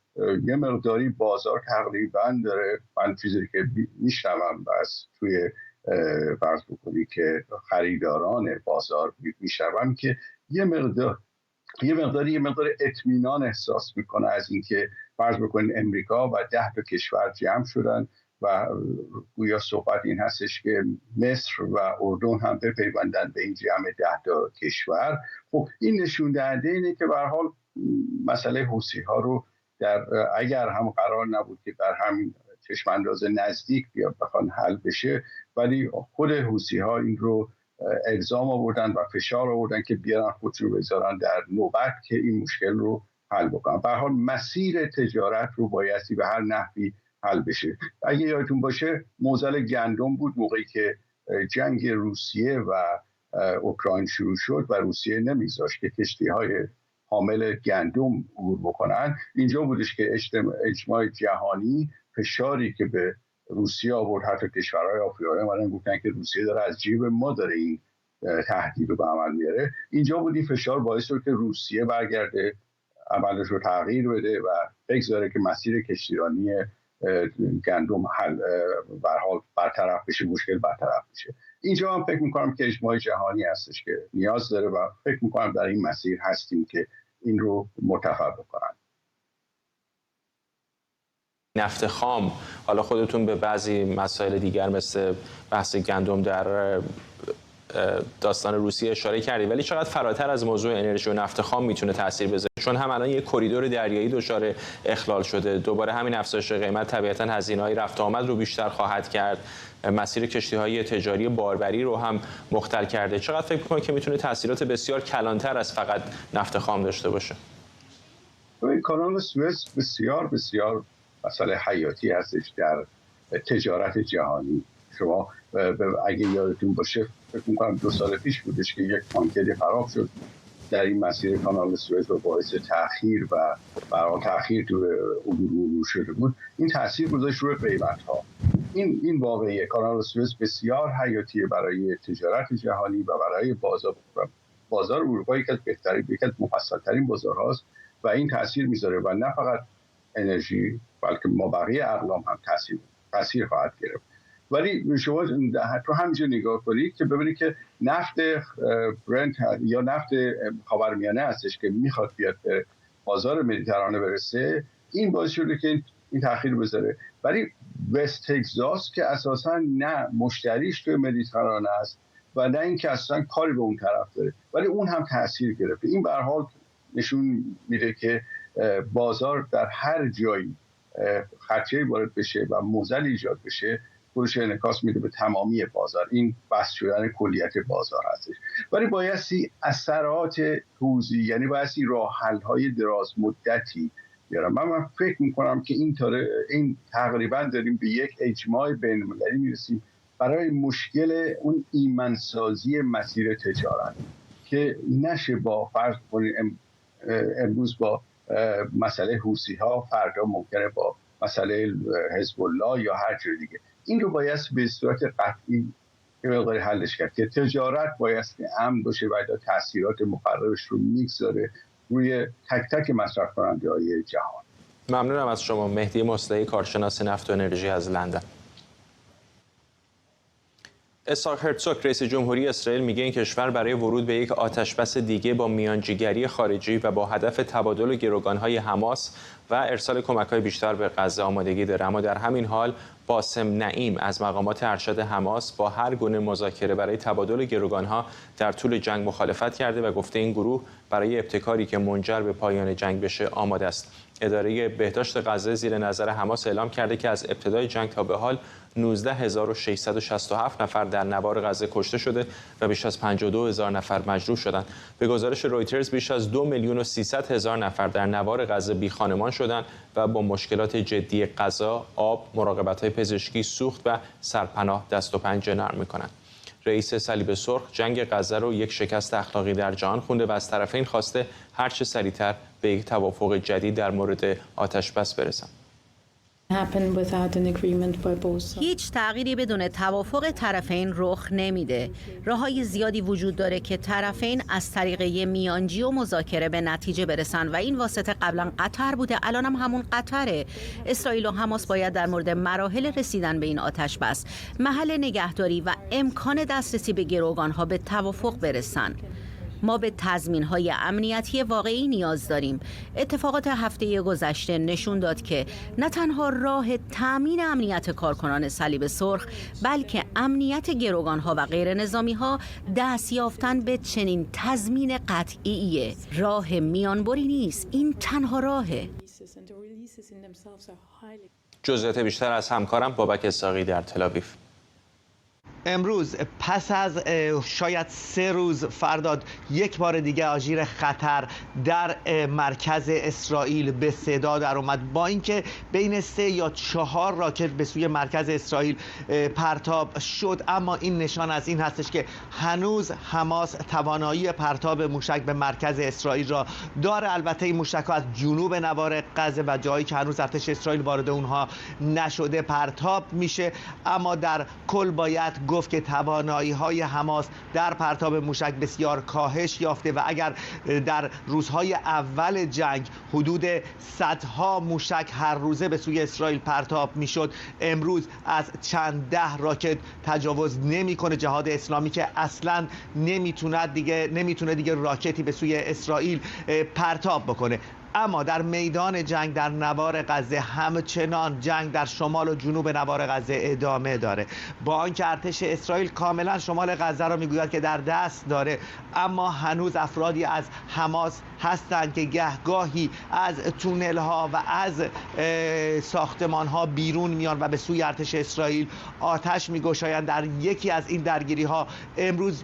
یه مقداری بازار تقریبا داره، من چیزی که میشنوم بس توی فرض بکنی که خریداران بازار میشنوم که یه مقدار اطمینان احساس میکنه از اینکه فرض بکنید امریکا و 10 تا کشور جمع شدن و گویا صحبت این هستش که مصر و اردن هم بپیوندن به این جمع 10 تا کشور. خب این نشون دهنده اینه که به هر حال مسئله حوثی ها رو اگر هم قرار نبود که در همین چشم انداز نزدیک بخوان حل بشه، ولی خود حوثی ها این رو الزام آوردن و فشار آوردن که بیارن خودشون رو بذارن در نوبت که این مشکل رو حل بکنن. به هر حال مسیر تجارت رو بایستی به هر نحوی حل بشه. اگه یادتون باشه موزل گندم بود موقعی که جنگ روسیه و اوکراین شروع شد و روسیه نمیذاشت که کشتی‌های حامل گندم عبور بکنن. اینجا بودش که اجماع جهانی فشاری که به روسیه آورد، حتی کشورهای آفریقایی اومدن گفتن که روسیه داره از جیب ما داره این تهدید رو به عمل میاره. اینجا بود این فشار باعث شد که روسیه برگرده، عملش رو تغییر بده و بگذاره که مسیر کشتیرانی گندم به هر حال برطرف بشه، مشکل برطرف بشه. اینجا هم فکر میکنم که اجماع جهانی هستش که نیاز داره و فکر میکنم در این مسیر هستیم که این رو مرتفع بکنن. نفت خام، حالا خودتون به بعضی مسائل دیگر مثل بحث گندم در داستان روسیه اشاره کردید، ولی چقدر فراتر از موضوع انرژی و نفت خام میتونه تاثیر بذاره؟ چون هم الان یک کریدور دریایی دچار اخلال شده، دوباره همین افزایش قیمت طبیعتاً هزینه‌های رفت و آمد رو بیشتر خواهد کرد، مسیر کشتی‌های تجاری باربری رو هم مختل کرده. چقدر فکر می‌کنید که میتونه تاثیرات بسیار کلانتر از فقط نفت خام داشته باشه؟ کانال سوئز بسیار مسئله حیاتی هستش در تجارت جهانی. شما اگه یادتون باشه فکر می‌کنم 2 سال پیش بودش که یک تانکری خراب شد در این مسیر کانال سوئز و باعث تأخیر و برای تأخیر تو عبور شده بود. این تأثیر گذاشت روی قیمت‌ها. این واقعیه. کانال سوئز بسیار حیاتیه برای تجارت جهانی و برای بازار اروپا، یکی از بهترین، یکی از مفصل‌ترین بازارهاست و این تأثیر میذاره و نه فقط انرژی بلکه ما بقیه اقلام هم تأثیر خواهد گرفت. ولی شما تو همینجا نگاه کنید که ببینید که نفت برنت یا نفت خاورمیانه هستش که میخواد بیاد به بازار مدیترانه برسه، این باعث شده که این تأخیر بذاره. ولی وست تگزاس که اساسا نه مشتریش توی مدیترانه است و نه اینکه اصلا کاری به اون طرف داره، ولی اون هم تاثیر گرفته. این به هر حال نشون میده که بازار در هر جایی خدشه وارد بشه و موزل ایجاد بشه، خودش انعکاس میده به تمامی بازار. این بحث شدن کلیت بازار هستش. ولی بایستی اثرات توزیع، یعنی بایستی راه حل های دراز مدتی بیارم. من فکر میکنم که این تقریبا داریم به یک اجماع بین المللی میرسیم برای مشکل اون ایمنسازی مسیر تجارت که نشه با فرض کنیم امروز با مسئله حوثی ها، فردا ممکنه با مسئله حزب الله یا هر جور دیگه. این رو باید به صورت قطعی یه مقداری حلش کرد که تجارت باید امن باشه و تاثیرات مخربش رو میگذاره روی تک تک مصرف کننده های جهان. ممنونم از شما. مهدی مصلحی، کارشناس نفت و انرژی از لندن. اسحاق هرتزوگ، رئیس جمهوری اسرائیل، میگه این کشور برای ورود به یک آتشبس دیگه با میانجیگری خارجی و با هدف تبادل گروگان‌های حماس و ارسال کمک‌های بیشتر به غزه آمادگی داره. اما در همین حال باسم نعیم از مقامات ارشد حماس با هر گونه مذاکره برای تبادل گروگان‌ها در طول جنگ مخالفت کرده و گفته این گروه برای ابتکاری که منجر به پایان جنگ بشه آماده است. اداره بهداشت غزه زیر نظر حماس اعلام کرده که از ابتدای جنگ تا به حال 19667 نفر در نوار غزه کشته شده و بیش از 52000 نفر مجروح شدند. به گزارش رویترز بیش از 2,300,000 نفر در نوار غزه بی‌خانمان شدند و با مشکلات جدی غذا، آب، مراقبت‌های پزشکی، سوخت و سرپناه دست و پنجه نرم می‌کنند. رئیس صلیب سرخ جنگ غزه رو یک شکست اخلاقی در جهان خونده و از طرفین خواسته هر چه سریعتر به یک توافق جدید در مورد آتشبس برسند. هیچ تغییری بدون توافق طرفین رخ نمیده. راههای زیادی وجود داره که طرفین از طریق میانجی و مذاکره به نتیجه برسن و این واسطه قبلا قطر بوده، الان هم همون قطره. اسرائیل و حماس باید در مورد مراحل رسیدن به این آتشبس، محل نگهداری و امکان دسترسی به گروگان‌ها به توافق برسن. ما به تضمین‌های امنیتی واقعی نیاز داریم. اتفاقات هفته گذشته نشون داد که نه تنها راه تأمین امنیت کارکنان صلیب سرخ، بلکه امنیت گروگان‌ها و غیر نظامی‌ها دست یافتن به چنین تضمین قطعیه. راه میانبری نیست، این تنها راهه. جزئیات بیشتر از همکارم بابک اسحاقی در تل‌آویو. امروز پس از شاید 3 روز فرداد یک بار دیگه آژیر خطر در مرکز اسرائیل به صدا در اومد، با اینکه بین 3 یا 4 راکت به سوی مرکز اسرائیل پرتاب شد، اما این نشان از این هستش که هنوز حماس توانایی پرتاب موشک به مرکز اسرائیل را داره. البته این موشک‌ها از جنوب نوار غزه و جایی که هنوز ارتش اسرائیل وارد اونها نشده پرتاب میشه، اما در کل باید گفت که توانایی‌های حماس در پرتاب موشک بسیار کاهش یافته و اگر در روزهای اول جنگ حدود صدها موشک هر روزه به سوی اسرائیل پرتاب میشد، امروز از چند ده راکت تجاوز نمیکنه جهاد اسلامی که اصلا نمیتونه دیگه راکتی به سوی اسرائیل پرتاب بکنه. اما در میدان جنگ در نوار غزه همچنان جنگ در شمال و جنوب نوار غزه ادامه داره. با آنکه ارتش اسرائیل کاملا شمال غزه را میگوید که در دست داره، اما هنوز افرادی از حماس هستند که گهگاهی از تونل ها و از ساختمان ها بیرون میان و به سوی ارتش اسرائیل آتش میگشایند. در یکی از این درگیری ها امروز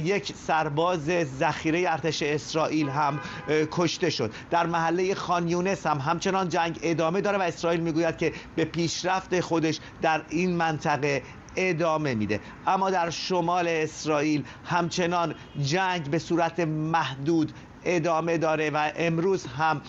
یک سرباز ذخیره ارتش اسرائیل هم کشته شد. در محله خان یونس هم همچنان جنگ ادامه داره و اسرائیل میگوید که به پیشرفت خودش در این منطقه ادامه میده. اما در شمال اسرائیل همچنان جنگ به صورت محدود ادامه داره و امروز هم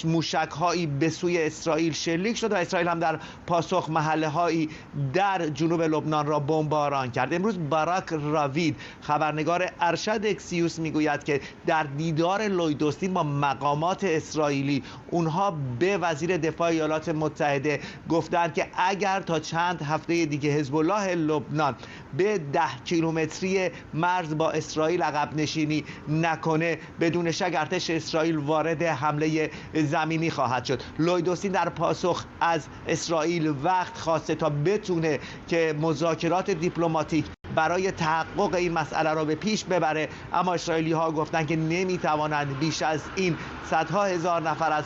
موشک‌هایی به سوی اسرائیل شلیک شد و اسرائیل هم در پاسخ محله‌هایی در جنوب لبنان را بمباران کرد. امروز باراک راوید خبرنگار ارشد اکسیوس میگوید که در دیدار لوید اوستین با مقامات اسرائیلی اونها به وزیر دفاع ایالات متحده گفتند که اگر تا چند هفته دیگه حزب الله لبنان به 10 کیلومتری مرز با اسرائیل عقب نشینی نکنه بدون شک ارتش اسرائیل وارد حمله زمینی خواهد شد. لوید اوستین در پاسخ از اسرائیل وقت خواسته تا بتونه که مذاکرات دیپلماتیک برای تحقق این مسئله را به پیش ببره، اما اسرائیلی ها گفتن که نمیتوانند بیش از این صدها هزار نفر از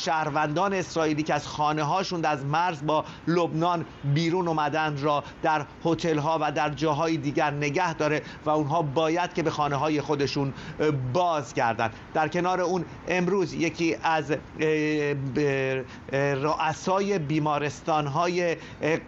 شهروندان اسرائیلی که از خانه هاشون از مرز با لبنان بیرون اومدن را در هتل ها و در جاهای دیگر نگه داره و اونها باید که به خانه های خودشون بازگردن. در کنار اون امروز یکی از رؤسای بیمارستان های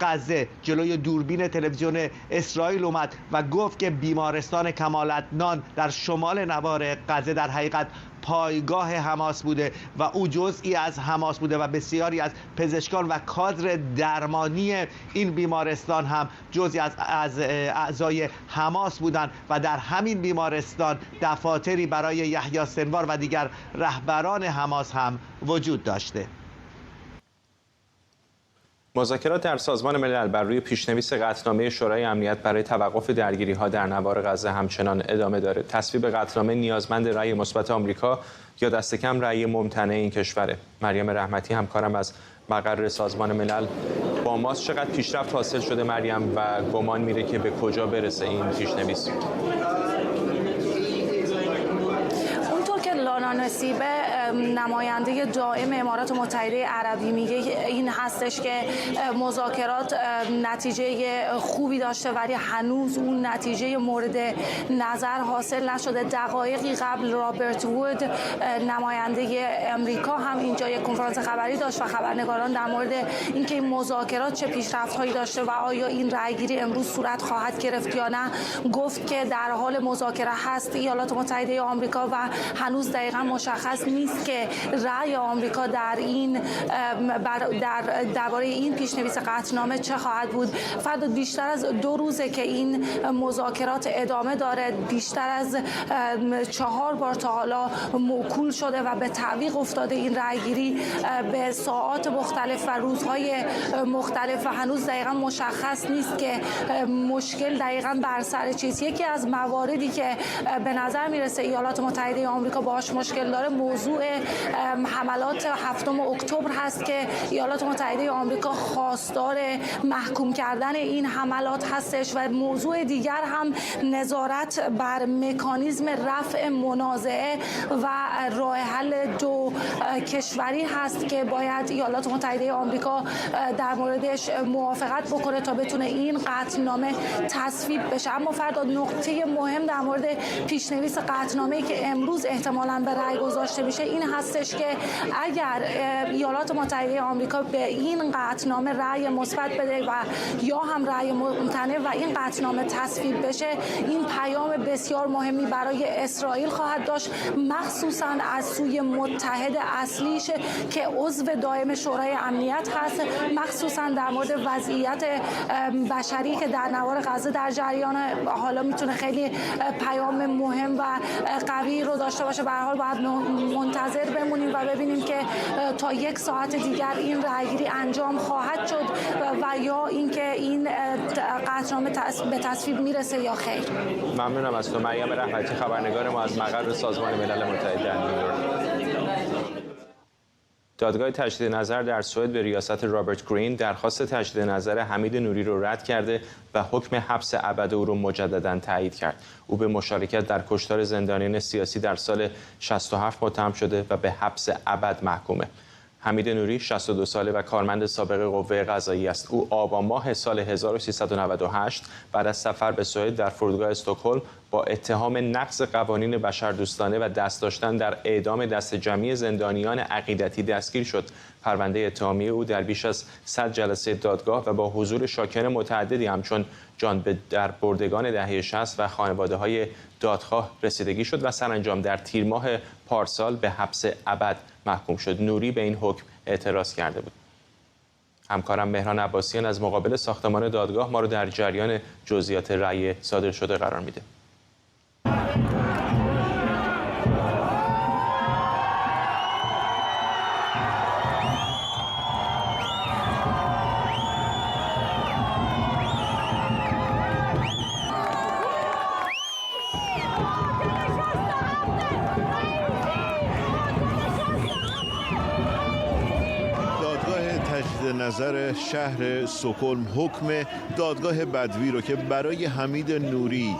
غزه جلوی دوربین تلویزیون اسرائیل اومد و گفت که بیمارستان کمال عدنان در شمال نوار غزه در حقیقت پایگاه حماس بوده و او جزئی از حماس بوده و بسیاری از پزشکان و کادر درمانی این بیمارستان هم جزئی از اعضای حماس بودند و در همین بیمارستان دفاتری برای یحیی سنوار و دیگر رهبران حماس هم وجود داشته. مذاکرات در سازمان ملل بر روی پیشنویس قطعنامه شورای امنیت برای توقف درگیری‌ها در نوار غزه همچنان ادامه دارد. تصویب قطعنامه نیازمند رأی مثبت آمریکا یا دست کم رأی ممتنع این کشوره. مریم رحمتی همکارم از مقر سازمان ملل با ماست. چقدر پیشرفت حاصل شده مریم و گمان میره که به کجا برسه این پیشنویس؟ نصیبه نماینده دائم امارات متحده عربی میگه این هستش که مذاکرات نتیجه خوبی داشته ولی هنوز اون نتیجه مورد نظر حاصل نشده. دقایقی قبل رابرت وود نماینده امریکا هم اینجا یک کنفرانس خبری داشت و خبرنگاران در مورد اینکه این مذاکرات چه پیشرفت‌هایی داشته و آیا این رأیگیری امروز صورت خواهد گرفت یا نه گفت که در حال مذاکره هست ایالات متحده آمریکا و هنوز دقیقاً مشخص نیست که رأی آمریکا در این درباره این پیشنویس قطعنامه چه خواهد بود. فردا بیشتر از 2 روزه که این مذاکرات ادامه داره، بیشتر از 4 بار تا حالا موکول شده و به تعویق افتاده این رأیگیری به ساعات مختلف و روزهای مختلف و هنوز دقیقاً مشخص نیست که مشکل دقیقاً بر سر چیست. یکی از مواردی که به نظر میرسه ایالات متحده آمریکا باهاش مشکل داره موضوع حملات 7 اکتبر هست که ایالات متحده آمریکا خواستار محکوم کردن این حملات هستش و موضوع دیگر هم نظارت بر مکانیزم رفع منازعه و راه حل 2 کشوری هست که باید ایالات متحده آمریکا در موردش موافقت بکنه تا بتونه این قطعنامه تصویب بشه. اما فردا نقطه مهم در مورد پیشنویس قطعنامه‌ای که امروز احتمالاً به رأی گذاشته میشه این هستش که اگر ایالات متحده آمریکا به این قطعنامه رأی مثبت بده و یا هم رأی ممتنع و این قطعنامه تصویب بشه این پیام بسیار مهمی برای اسرائیل خواهد داشت، مخصوصاً از سوی متحد اصلیش که عضو دائم شورای امنیت هست، مخصوصاً در مورد وضعیت بشری که در نوار غزه در جریان حالا میتونه خیلی پیام مهم و قوی رو داشته باشه. به هر حال باید منتظر بمونیم و ببینیم که تا 1 ساعت دیگر این رأیگیری انجام خواهد شد و یا اینکه این قطعنامه به تصویب میرسه یا خیر. ممنونم از تو مریم رحمتی، خبرنگار ما از مقر سازمان ملل متحد در نیویورک. دادگاه تجدید نظر در سوئد به ریاست رابرت گرین درخواست تجدید نظر حمید نوری رو رد کرده و حکم حبس ابد او رو مجددا تایید کرد. او به مشارکت در کشتار زندانیان سیاسی در سال 67 متهم شده و به حبس ابد محکومه. حمید نوری 62 ساله و کارمند سابق قوه قضاییه است. او آبان ماه سال 1398 بعد از سفر به سوئد در فرودگاه استکهلم با اتهام نقض قوانین بشردوستانه و دست داشتن در اعدام دست جمعی زندانیان عقیدتی دستگیر شد. پرونده اتهامی او در بیش از 100 جلسه دادگاه و با حضور شاکر متعددی همچون جان به در بردگان دهه 60 و خانواده‌های دادخواه رسیدگی شد و سرانجام در تیر ماه پارسال به حبس ابد محکوم شد. نوری به این حکم اعتراض کرده بود. همکارم مهران عباسیان از مقابل ساختمان دادگاه ما رو در جریان جزئیات رأی صادر شده قرار میده. نظر شهر استکهلم حکم دادگاه بدوی رو که برای حمید نوری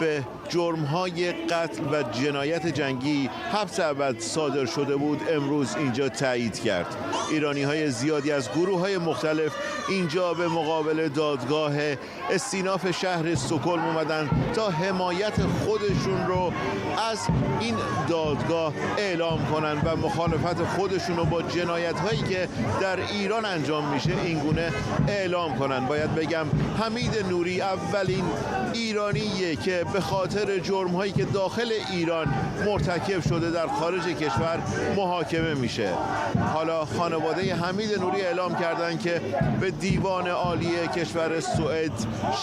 به جرم‌های قتل و جنایت جنگی حبس ابد صادر شده بود امروز اینجا تایید کرد. ایرانی‌های زیادی از گروه‌های مختلف اینجا به مقابل دادگاه استیناف شهر استکهلم اومدن تا حمایت خودشون رو از این دادگاه اعلام کنن و مخالفت خودشون رو با جنایت‌هایی که در ایران انجام میشه اینگونه اعلام کنن. باید بگم حمید نوری اولین ایرانیه که به خاطر جرم‌هایی که داخل ایران مرتکب شده در خارج کشور محاکمه میشه. حالا خانواده حمید نوری اعلام کردند که به دیوان عالی کشور سوئد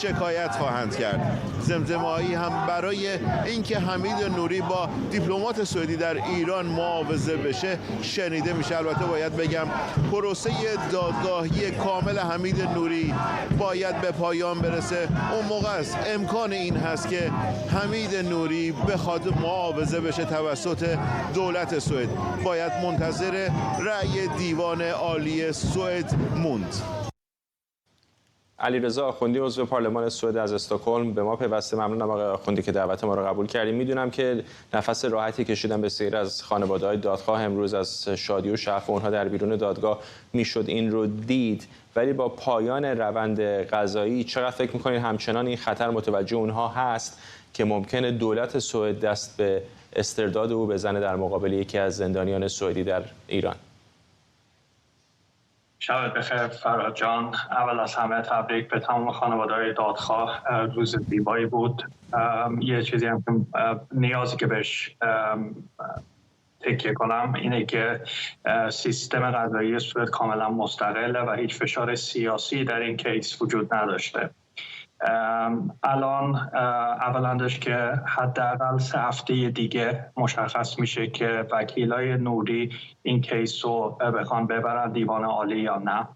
شکایت خواهند کرد. زمزمه‌هایی هم برای اینکه حمید نوری با دیپلمات سوئدی در ایران معاوضه بشه شنیده میشه. البته باید بگم پروسه دادگاهی کامل حمید نوری باید به پایان برسه. اون موقع است امکان این هست که حمید نوری بخواد معاوضه بشه توسط دولت سوئد. باید منتظر رأی دیوان عالی سوئد موند. علیرضا آخوندی عضو پارلمان سوئد از استکهلم به ما پیوسته. ممنونم آقای آخوندی که دعوت ما رو قبول کردیم. میدونم که نفس راحتی کشیدن بسیاری از خانواده‌های دادخواه امروز از شادی و شعف اونها در بیرون دادگاه میشد این رو دید، ولی با پایان روند قضایی چقدر فکر می‌کنید همچنان این خطر متوجه اونها هست که ممکنه دولت سوئد دست به استرداد او بزنه در مقابل یکی از زندانیان سوئدی در ایران؟ شب بخیر فرهاد جان. اول از همه تبریک به تمام خانواده‌های دادخواه. روز زیبایی بود. یه چیزی هم که نیازی که بهش تکیه کنم اینه که سیستم قضایی سوئد کاملا مستقله و هیچ فشار سیاسی در این کیس وجود نداشته. الان اولندش که حداقل 3 هفته دیگه مشخص میشه که وکیلای نوری این کیس رو بخوان ببرن دیوان عالی یا نه.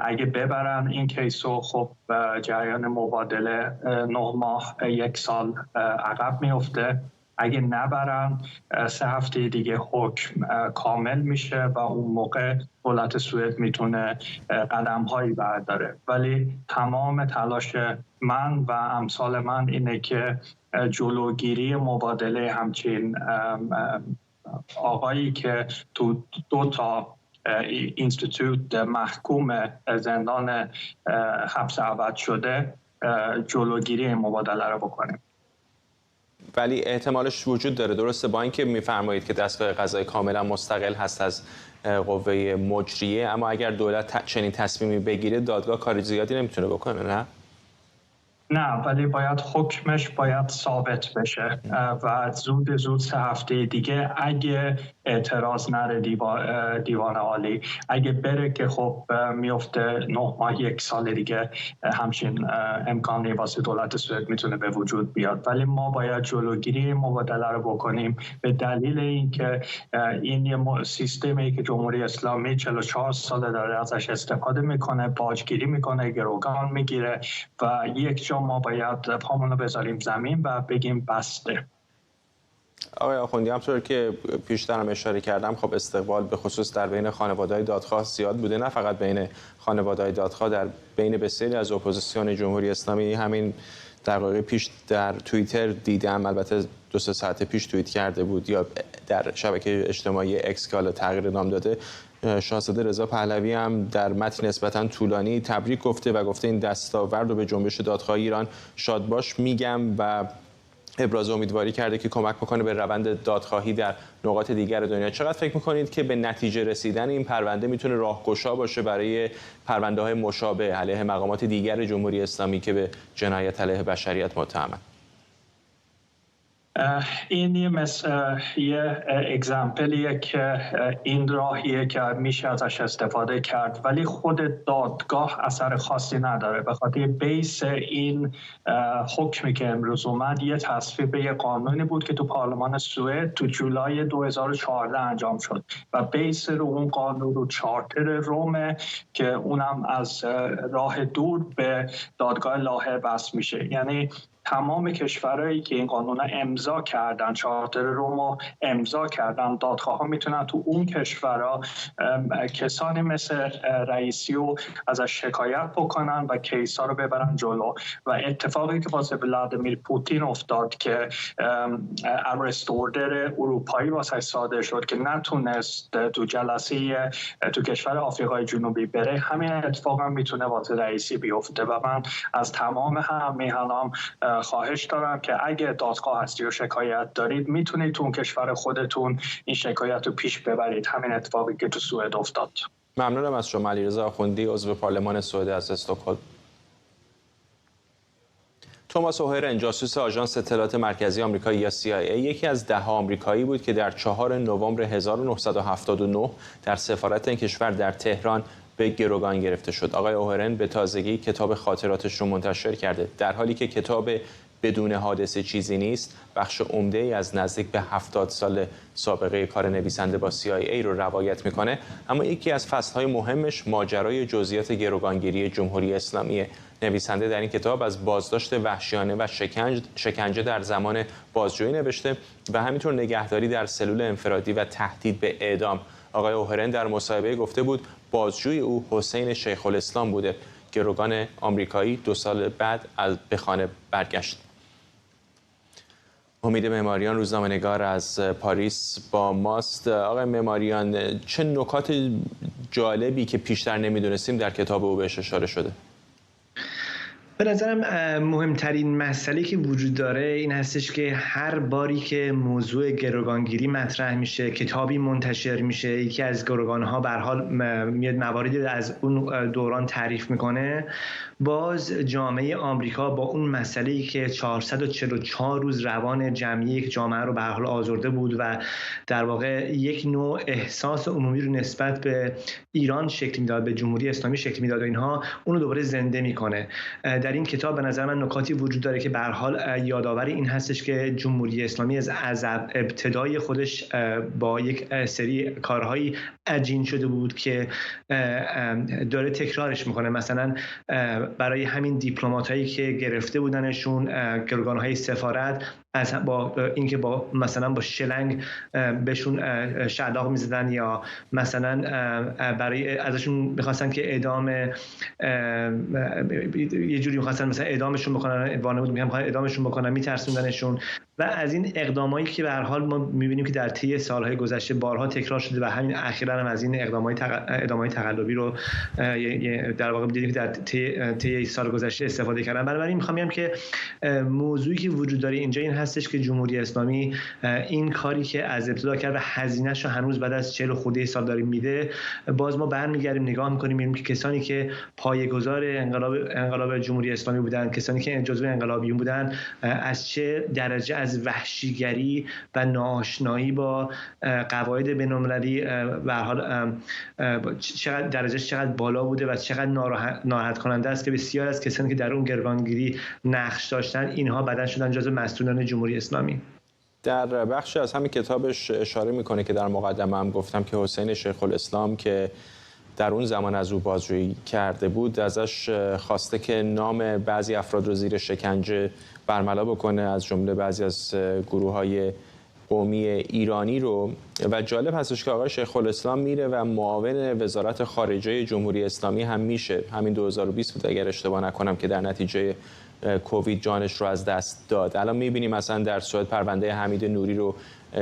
اگه ببرن این کیس رو خب جریان مبادله 9 ماه 1 سال عقب میفته. اگه نبرن 3 هفته دیگه حکم کامل میشه و اون موقع دولت سوئد میتونه قدم‌هایی برداره. ولی تمام تلاش من و امثال من اینه که جلوگیری مبادله همچین آقایی که تو 2 تا اینستیتوت محکوم زندان حبس ابد شده جلوگیری مبادله رو بکنیم. ولی احتمالش وجود داره، درسته؟ با اینکه میفرمایید که دستگاه قضایی کاملا مستقل هست از قوه مجریه، اما اگر دولت چنین تصمیمی بگیره دادگاه کار زیادی نمیتونه بکنه، نه؟ نه، ولی باید حکمش باید ثابت بشه و زود 3 هفته دیگه اگه اعتراض نره دیوان عالی، اگه بره که خب میفته 9 ماه 1 سال دیگه همچین امکانی واسه دولت سوئد میتونه به وجود بیاد. ولی ما باید جلوگیری مبادله رو بکنیم به دلیل اینکه این یه سیستمی که جمهوری اسلامی 44 ساله داره ازش استفاده میکنه، باجگیری میکنه، گروگان میگیره و یک جا ما باید پامون رو بذاریم زمین و بگیم بسته. آقای آخوندی، همطور که پیشتر هم اشاره کردم خب استقبال به خصوص در بین خانواده‌های دادخواه زیاد بوده، نه فقط بین خانواده‌های دادخواه، در بین بسیاری از اپوزیسیون جمهوری اسلامی. همین دقایق پیش در توییتر دیدم، البته 2-3 ساعت پیش توییت کرده بود یا در شبکه اجتماعی اکس که حالا تغییر نام داده، شاهزاده رضا پهلوی هم در متن نسبتاً طولانی تبریک گفته و گفته این دستاورد رو به جنبش دادخواه ایران شاد باش میگم و ابراز امیدواری کرده که کمک بکنه به روند دادخواهی در نقاط دیگر دنیا. چقدر فکر می‌کنید که به نتیجه رسیدن این پرونده میتونه راهگشا باشه برای پرونده‌های مشابه علیه مقامات دیگر جمهوری اسلامی که به جنایت علیه بشریت متهمند؟ این یه اگزمپلیه که این راهیه که میشه ازش استفاده کرد، ولی خود دادگاه اثر خاصی نداره. به خاطر بیس این حکمی که امروز اومد یه تصویب یه قانونی بود که تو پارلمان سوئد تو جولای 2014 انجام شد و بیس رو اون قانون رو چارتر رومه که اونم از راه دور به دادگاه لاهه بس میشه. یعنی تمام کشورهایی که این قانون امضا کردن، چارتر رومو امضا کردن، دادخواها میتونن تو اون کشورها کسانی مثل رئیسی رو ازش شکایت بکنن و کیسا رو ببرن جلو. و اتفاقی که واسه ولادیمیر پوتین افتاد که ارست اوردر اروپایی واسه صادر شد که نتونست تو جلسه تو کشور آفریقای جنوبی بره، همین اتفاق هم میتونه واسه رئیسی بیفته. و من از تمام میهنان خواهش دارم که اگه دادگاه هستی و شکایت دارید میتونید تو اون کشور خودتون این شکایت رو پیش ببرید، همین اتفاقی که تو سوئد افتاد. ممنونم از شما علیرضا آخوندی، عضو پارلمان سوئد از استکهلم. توماس اوهرن، جاسوس آژانس اطلاعات مرکزی آمریکا یا CIA، یکی از 10 آمریکایی بود که در 4 نوامبر 1979 در سفارت این کشور در تهران به گروگان گرفته شد. آقای اوهرن به تازگی کتاب خاطراتش رو منتشر کرده. در حالی که کتاب بدون حادثه چیزی نیست بخش عمده‌ای از نزدیک به 70 سال سابقه کار نویسنده با CIA رو روایت میکنه، اما یکی از فصل‌های مهمش ماجرای جزئیات گروگانگیری جمهوری اسلامی. نویسنده در این کتاب از بازداشت وحشیانه و شکنجه در زمان بازجویی نوشته و همینطور نگهداری در سلول انفرادی و تهدید به اعدام. آقای اوهرن در مصاحبه گفته بود بازجوی او حسین شیخ الاسلام بوده. گروگان آمریکایی 2 سال بعد به خانه برگشت. امید معماریان، روزنامه‌نگار از پاریس با ماست. آقای معماریان، چه نکات جالبی که پیشتر نمیدونستیم در کتاب او بهش اشاره شده؟ به نظرم مهمترین مسئله که وجود داره این هستش که هر باری که موضوع گروگانگیری مطرح میشه، کتابی منتشر میشه، یکی از گروگانها به هر حال میاد مواردی از اون دوران تعریف میکنه، باز جامعه آمریکا با اون مسئله‌ای که 444 روز روان جمعی یک جامعه رو به هر حال آزرده بود و در واقع یک نوع احساس عمومی رو نسبت به ایران شکل میداد، به جمهوری اسلامی شکل میداد و اینها اونو دوباره زنده میکنه. در این کتاب به نظر من نکاتی وجود داره که به هر حال یادآور این هستش که جمهوری اسلامی از ابتدای خودش با یک سری کارهایی عجین شده بود که داره تکرارش میکنه. مثلا برای همین دیپلماتایی که گرفته بودنشون گروگان‌های سفارت، از با اینکه با مثلا با شلنگ بهشون شلاق می‌زدن یا مثلا برای ازشون می‌خواستن که اعدام یه جوری می‌خواستن مثلا اعدامشون بکنن، وانمود میگم اعدامشون بکنن، می‌ترسوندنشون و از این اقدامایی که به هر حال ما می‌بینیم که در طی سال‌های گذشته بارها تکرار شده و همین اخیراً هم از این اقدام‌های تقلبی رو در واقع دیدیم که در طی سال گذشته استفاده کردن. بنابراین می‌خوام بگم که موضوعی که وجود داره اینجا این هستش که جمهوری اسلامی این کاری که از ابتدا کرد و هزینه‌شو هنوز بعد از 40 خورده سال داره میده، باز ما برمیگردیم نگاه می‌کنیم می‌بینیم که کسانی که پایه‌گذار انقلاب جمهوری اسلامی بودن، کسانی که جزو انقلابیون بودن، از چه درجه از وحشیگری و ناآشنایی با قواعد بین‌المللی به هر حال چقدر درجهش چقدر بالا بوده و چقدر ناراحت کننده است که بسیار از کسانی که در اون گروگانگیری نقش داشتن اینها بعداً شدن جزو مسئولان جمهوری اسلامی. در بخشی از همین کتابش اشاره میکنه که در مقدمه هم گفتم که حسین شیخ الاسلام که در اون زمان از او بازجویی کرده بود ازش خواسته که نام بعضی افراد رو زیر شکنجه برملا بکنه، از جمله بعضی از گروه‌های قومی ایرانی رو. و جالب هستش که آقای شیخ الاسلام میره و معاون وزارت خارجه جمهوری اسلامی هم میشه. همین 2020 بود اگر اشتباه نکنم که در نتیجه کووید جانش رو از دست داد. الان میبینیم مثلا در سوئد پرونده حمید نوری رو.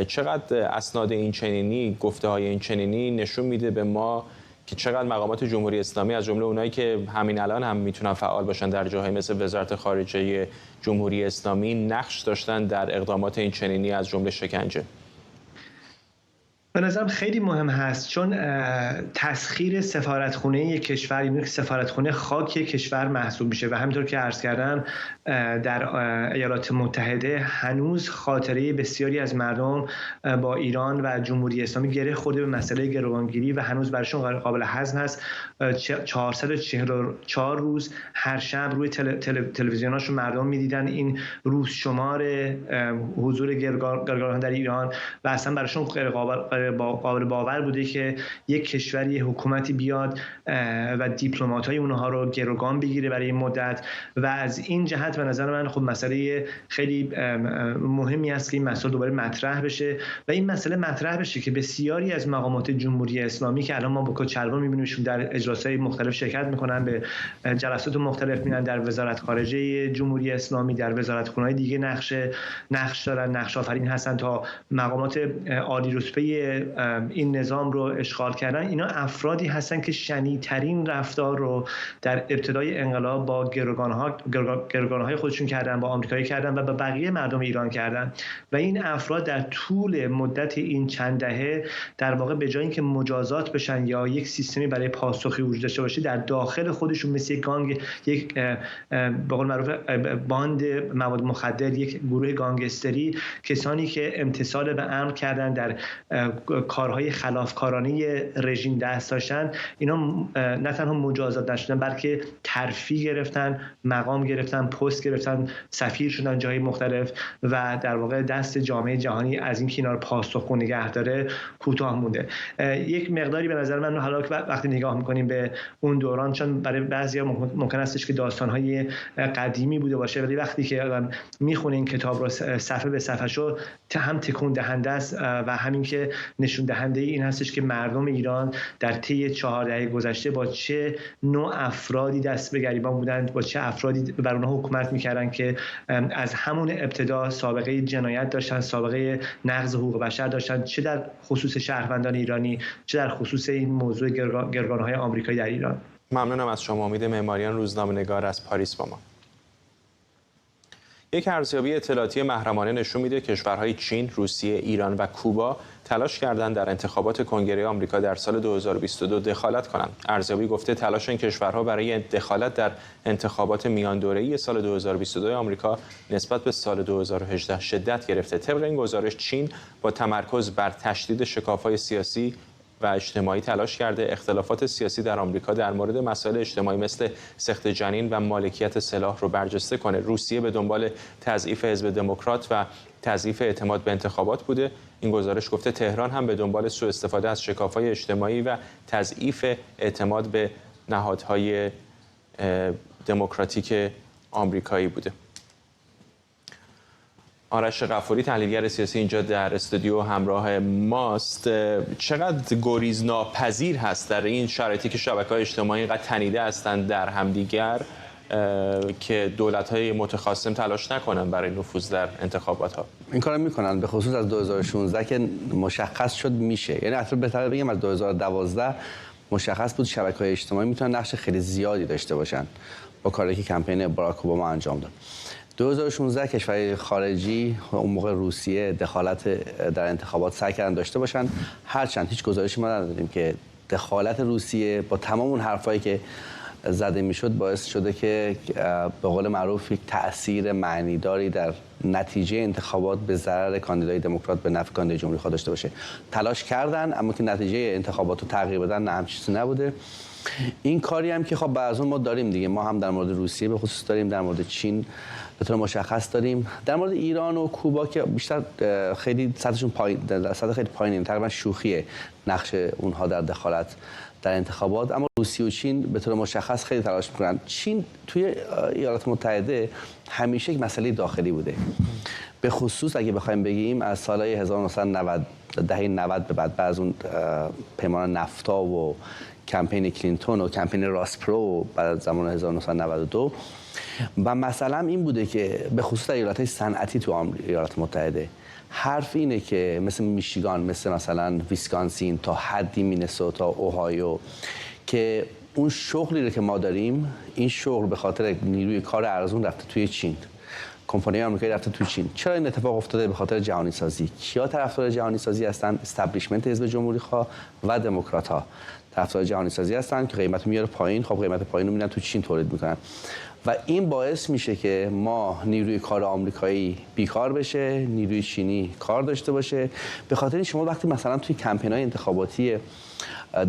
چقدر اسناد این چنینی، گفته های این چنینی نشون میده به ما که چقدر مقامات جمهوری اسلامی از جمله اونایی که همین الان هم میتونن فعال باشن در جاهای مثل وزارت خارجه جمهوری اسلامی نقش داشتن در اقدامات این چنینی از جمله شکنجه؟ به نظرم خیلی مهم هست، چون تسخیر سفارتخونه یک کشور، یعنی سفارتخونه خاک یک کشور محسوب میشه و همینطور که عرض کردم در ایالات متحده هنوز خاطره بسیاری از مردم با ایران و جمهوری اسلامی گره خورده به مسئله گروگانگیری و هنوز براشون قابل هضم هست. 444 روز هر شب روی تلویزیوناشون مردم میدیدن این روز شمار حضور گروگانان در ایران و اصلا براشون قابل باور بوده که یک کشوری، حکومتی بیاد و دیپلمات‌های اونها رو گروگان بگیره برای این مدت و از این جهت به نظر من خب مسئله خیلی مهمی است که این مسئله دوباره مطرح بشه و این مسئله مطرح بشه که بسیاری از مقامات جمهوری اسلامی که الان ما با کچلوان می‌بینیمشون در اجلاس‌های مختلف شرکت می‌کنن، به جلسات مختلف میرن، در وزارت خارجه جمهوری اسلامی، در وزارتخونه‌های دیگه نقش دارن، نقش آفرین هستن تا مقامات عالی رتبه این نظام رو اشغال کردن. اینا افرادی هستن که شنیع‌ترین رفتار رو در ابتدای انقلاب با گروگان‌های خودشون کردن، با آمریکایی کردن و با بقیه مردم ایران کردن و این افراد در طول مدت این چند دهه در واقع به جای اینکه مجازات بشن یا یک سیستمی برای پاسخی وجود داشته باشه، در داخل خودشون مثل یک گانگ، یک به قول معروف باند مواد مخدر، یک گروه گانگستری، کسانی که امتثال به امر کردن، در کارهای خلافکارانه رژیم دست داشتن، اینا نه تنها مجازات نشدن بلکه ترفیع گرفتن، مقام گرفتن، پست گرفتن، سفیر شدن جای مختلف و در واقع دست جامعه جهانی از این کنار پاسخگو نگه داره کوتاه مونده. یک مقداری به نظر من حالا وقتی نگاه میکنیم به اون دوران، چون برای بعضیا ممکن استش که داستانهای قدیمی بوده باشه، ولی وقتی که آدم میخونه این کتاب رو صفحه به صفحه شو هم تکون دهنده است و همین که نشون دهنده این هستش که مردم ایران در طی 4 دهه گذشته با چه نوع افرادی دست به گریبان بودند، با چه افرادی بر اونها حکومت میکردن که از همون ابتدا سابقه جنایت داشتن، سابقه نقض حقوق بشر داشتن، چه در خصوص شهروندان ایرانی، چه در خصوص این موضوع گروگان‌های آمریکایی در ایران. ممنونم از شما. امید معماریان، روزنامه‌نگار از پاریس با ما. یک ارزیابی اطلاعاتی محرمانه نشون میده کشورهای چین، روسیه، ایران و کوبا تلاش کردند در انتخابات کنگره آمریکا در سال 2022 دخالت کنند. ارزیابی گفته تلاش این کشورها برای دخالت در انتخابات میان دوره‌ای سال 2022 آمریکا نسبت به سال 2018 شدت گرفته. طبق این گزارش چین با تمرکز بر تشدید شکاف‌های سیاسی و اجتماعی تلاش کرده اختلافات سیاسی در آمریکا در مورد مسائل اجتماعی مثل سقط جنین و مالکیت سلاح رو برجسته کنه. روسیه به دنبال تضعیف حزب دموکرات و تضعیف اعتماد به انتخابات بوده. این گزارش گفته تهران هم به دنبال سوء استفاده از شکاف‌های اجتماعی و تضعیف اعتماد به نهادهای دموکراتیک آمریکایی بوده. آرش غفوری، تحلیلگر سیاسی، اینجا در استودیو همراه ماست. چقدر گریزناپذیر هست در این شرایطی که شبکه‌های اجتماعی اینقدر تنیده هستند در همدیگر که دولت‌های متخاصم تلاش نکنن برای نفوذ در انتخابات‌ها؟ این کارو میکنن، به خصوص از 2016 که مشخص شد میشه، یعنی اصلا بهتره بگم از 2012 مشخص بود شبکه‌های اجتماعی میتونن نقش خیلی زیادی داشته باشن با کاری که کمپین باراک اوباما انجام داد. 2016 کشورهای خارجی، اون موقع روسیه، دخالت در انتخابات سعی کردن داشته باشن، هرچند هیچ گزارشی ما نداریم که دخالت روسیه با تمام اون حرفایی که زده میشد باعث شده که به قول معروف یک تأثیر معنیداری در نتیجه انتخابات به ضرر کاندیدای دموکرات به نفع کاندیدای جمهوری خواه داشته باشه. تلاش کردن اما که نتیجه انتخابات رو تغییر بدن نه، همچین چیزی نبوده. این کاری هم که خب بعد از اون ما داریم دیگه، ما هم در مورد روسیه به خصوص داریم، در مورد چین به طور مشخص داریم، در مورد ایران و کوبا که بیشتر خیلی سطحشون پایین، سطح خیلی پایینه، تقریبا شوخیه نقش اونها در دخالت در انتخابات. اما روسیه و چین به طور مشخص خیلی تلاش میکنن. چین توی ایالات متحده همیشه یک مسئله داخلی بوده، به خصوص اگه بخوایم بگیم از سالهای 1990 دهه 90 به بعد از اون پیمان نفتا و کمپین کلینتون و کمپین راس پرو بعد از زمان 1992 و مثلا این بوده که به خصوص در ایالت‌های صنعتی تو ایالات متحده حرف اینه که مثل میشیگان، مثلا ویسکانسین، تا حدی مینسوتا، اوهایو، که اون شغلی رو که ما داریم، این شغل به خاطر نیروی کار ارزون رفته توی چین. کمپانی آمریکایی رفته توی چین. چرا این اتفاق افتاده؟ به خاطر جهانی سازی. کیا طرفدار جهانی سازی هستن؟ استابلیشمنت حزب جمهوری خواه و دموکرات ها طرفدار جهانی سازی هستن که قیمت میاره پایین. خب قیمت پایین رو میدن تو چین تولید میکنن و این باعث میشه که ما نیروی کار آمریکایی بیکار بشه، نیروی چینی کار داشته باشه. به خاطر این شما وقتی مثلا توی کمپین‌های انتخاباتی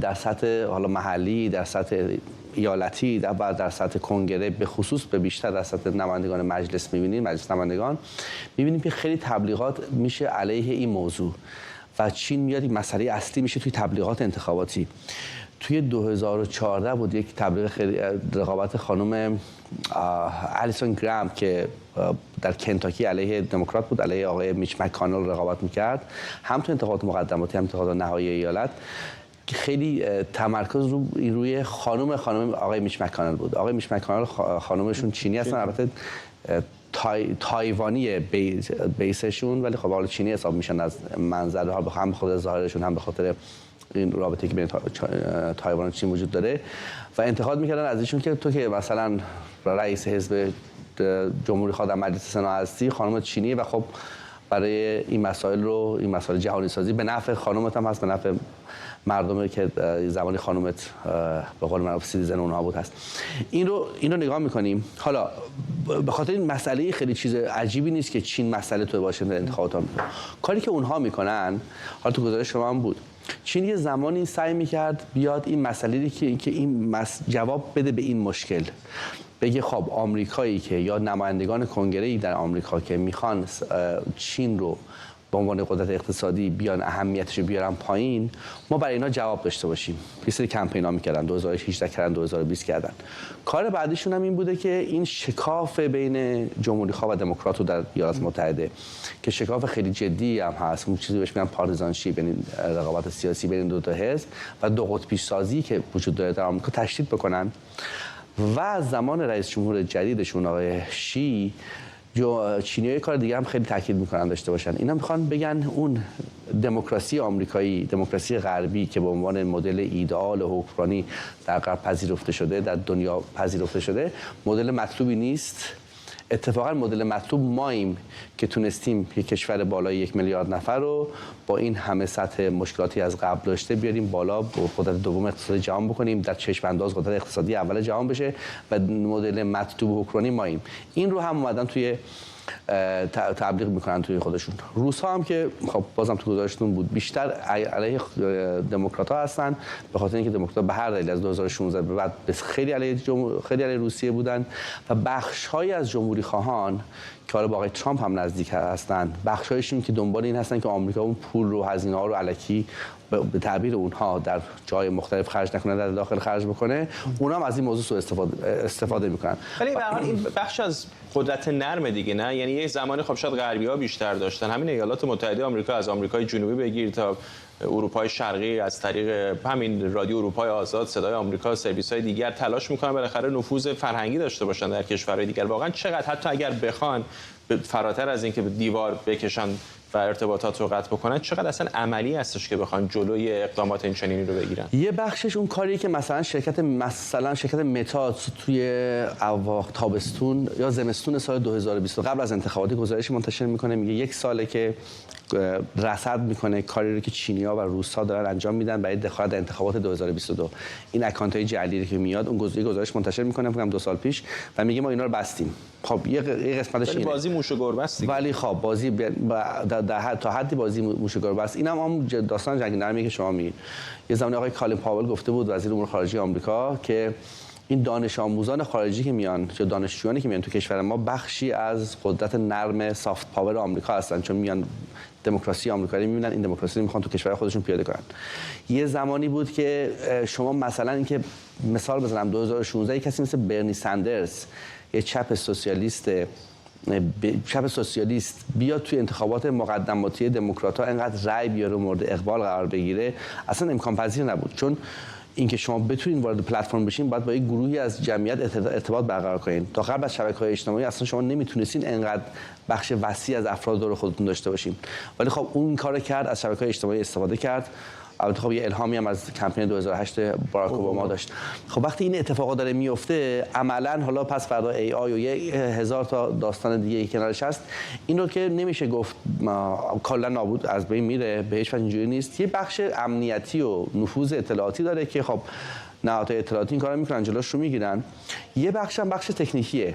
در سطح حالا محلی، در سطح ایالتی، در سطح کنگره، به خصوص به بیشتر در سطح نمایندگان مجلس می‌بینید، مجلس نمایندگان می‌بینیم که خیلی تبلیغات میشه علیه این موضوع و چین میاد این مسئله اصلی میشه توی تبلیغات انتخاباتی. توی 2014 بود یک تبلیغ خیلی رقابت خانم الیسون گرام که در کنتاکی علیه دموکرات بود، علیه آقای میچ مک‌کانل رقابت میکرد، هم تو انتخابات مقدماتی هم انتخابات نهایی ایالت، که خیلی تمرکز روی خانم آقای میچ مک‌کانل بود. آقای میچ مک‌کانل خانمشون چینی هستن، البته تایوانی بیسشون، ولی خب حالا چینی حساب میشن از منظر حال، هم به خاطر ظاهرشون هم به خاطر این رابطه‌ای که بین تایوان و چین وجود داره و انتقاد میکردن از ایشون که تو که مثلا رئیس حزب جمهوری خواه در مجلس سنا هستی، خانم چینی و خب برای این مسائل جهانی سازی به نفع خانمت هم هست، به نفع مردمی که زمانی خانومت به قول معروف سیتیزن اونها بود هست. این رو نگاه میکنیم. حالا به خاطر این مسئله خیلی چیز عجیبی نیست که چین مسئله تو باشه در انتخابات آمریکا. کاری که اونها میکنن، حالا تو گزارش شما هم بود، چین یه زمانی سعی میکرد بیاد این مسئله که این جواب بده به این مشکل، بگه خب آمریکایی که یا نمایندگان کنگره‌ای در آمریکا که میخوان چین رو به عنوان قدرت اقتصادی بیان اهمیتش رو بیارن پایین، ما برای اینا جواب داشته باشیم. یه سری کمپینا میکردن، 2018 کردن، 2020 کردن. کار بعدیشون هم این بوده که این شکاف بین جمهوری خواه و دموکرات رو در ایالات متحده که شکاف خیلی جدی هم هست، اون چیزی بهش میگن پارتیزانشیپ، یعنی رقابت سیاسی بین دو تا حزب و دو قطبی سازی که وجود داره در آمریکا تشدید بکنن. و زمان رئیس جمهور جدیدشون آقای شی، چینی‌ها کار دیگه هم خیلی تاکید میکنن داشته باشن. اینا میخوان بگن اون دموکراسی آمریکایی، دموکراسی غربی که به عنوان مدل ایدئال حکمرانی در غرب پذیرفته شده، در دنیا پذیرفته شده، مدل مطلوبی نیست. اتفاقا مدل مطلوب ماییم که تونستیم یک کشور بالای 1 میلیارد نفر رو با این همه سطح مشکلاتی از قبل داشته بیاریم بالا، با قدرت دوم اقتصادی جهان بکنیم، در چشم انداز قدرت اقتصادی اول جهان بشه و مدل مطلوب حکمرانی ماییم. این رو هم اومدن توی تبلیغ میکنن توی خودشون. روس‌ها هم که خب بازم تو گزارشتون بود، بیشتر علیه دموکرات‌ها هستن، به خاطر اینکه دموکرات‌ها به هر دلیل از 2016 به بعد خیلی علیه روسیه بودن و بخش‌هایی از جمهوری خواهان که حالا با آقای ترامپ هم نزدیک هستن، بخش‌هایشون که دنبال این هستن که آمریکا اون پول رو، هزینه‌ها رو الکی به تعبیر اونها در جای مختلف خرج نکنه، در داخل خرج بکنه. اونها هم از این موضوع استفاده میکنن. ولی به هر حال این بخش از قدرت نرم دیگه، نه؟ یعنی یه زمانی خب شاید غربی‌ها بیشتر داشتن، همین ایالات متحده آمریکا، از آمریکای جنوبی بگیر تا اروپای شرقی، از طریق همین رادیو اروپای آزاد، صدای آمریکا، سرویس‌های دیگر تلاش میکنن بالاخره نفوذ فرهنگی داشته باشن در کشورهای دیگر. واقعا چقدر حتی اگر بخوان فراتر از اینکه دیوار بکشن و ارتباطات رو قطع بکنن، چقدر اصلا عملی هستش که بخوان جلوی اقدامات این چنینی رو بگیرن؟ یه بخشش اون کاریه که مثلا شرکت متا توی تابستون یا زمستون سال 2020 قبل از انتخابات گزارش منتشر میکنه، میگه یک ساله که رصد میکنه کاری رو که چینی‌ها و روس‌ها دارن انجام میدن برای دخالت در انتخابات 2022. این اکانت‌های جعلی که میاد اون گزارش منتشر میکنه فکر کنم 2 سال پیش و میگه ما اینا رو بستیم. خب یه قسمتش اینه بازی موش و گربه است دیگه. ولی خب بازی تا حدی بازی موش و گربه است. اینم هم داستان جنگ نرمی که شما میگید. یه زمانی آقای کالین پاول گفته بود، وزیر امور خارجه آمریکا، که این دانش آموزان خارجی که میان یا دانشجویانی که میان تو کشور ما بخشی از قدرت نرم سافت پاور آمریکا هستن، چون میان دموکراسی آمریکا رو میبینن، این دموکراسی رو میخوان تو کشور خودشون پیاده کنن. یه زمانی بود که شما مثلا اینکه مثال بزنم 2016 کسی مثل برنی ساندرز، یه چپ سوسیالیست بیاد توی انتخابات مقدماتی دموکرات‌ها اینقدر رأی بیاره مورد اقبال قرار بگیره، اصلا امکان پذیر نبود. چون اینکه شما بتونید وارد پلتفرم بشین باید با یک گروهی از جمعیت ارتباط برقرار کنین. تا قبل از شبکه‌های اجتماعی اصلا شما نمیتونستین انقدر بخش وسیع از افراد دور خودتون داشته باشین، ولی خب اون کارو کرد، از شبکه‌های اجتماعی استفاده کرد. البته خب یه الهامی هم از کمپین 2008 باراک اوباما داشت. خب وقتی این اتفاقا داره میفته، عملاً حالا پس فردا ای آی و 1000 تا داستان دیگه کنارش هست، این رو که نمیشه گفت کلا نابود از بین میره، به هیچ وجه اینجوری نیست. یه بخش امنیتی و نفوذ اطلاعاتی داره که خب نهادهای اطلاعاتی این کارو میکنن، جلوش رو میگیرن. یه بخش هم بخش تکنیکیه.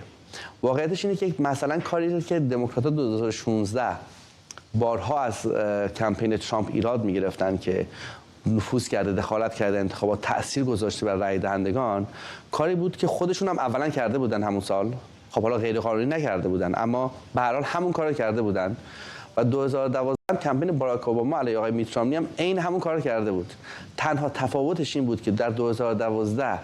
واقعیتش اینه که مثلا کاری که دموکرات‌ها 2016 بارها از کمپین ترامپ ایراد میگرفتن که نفوذ کرده، دخالت کرده، انتخابات تأثیر گذاشته بر رأی دهندگان، کاری بود که خودشون هم اولا کرده بودن همون سال. خب حالا غیر قانونی نکرده بودن، اما به هر حال همون کارو کرده بودن. و 2012 کمپین باراک اوباما علیه آقای میت رامنی هم عین همون کارو کرده بود. تنها تفاوتش این بود که در 2012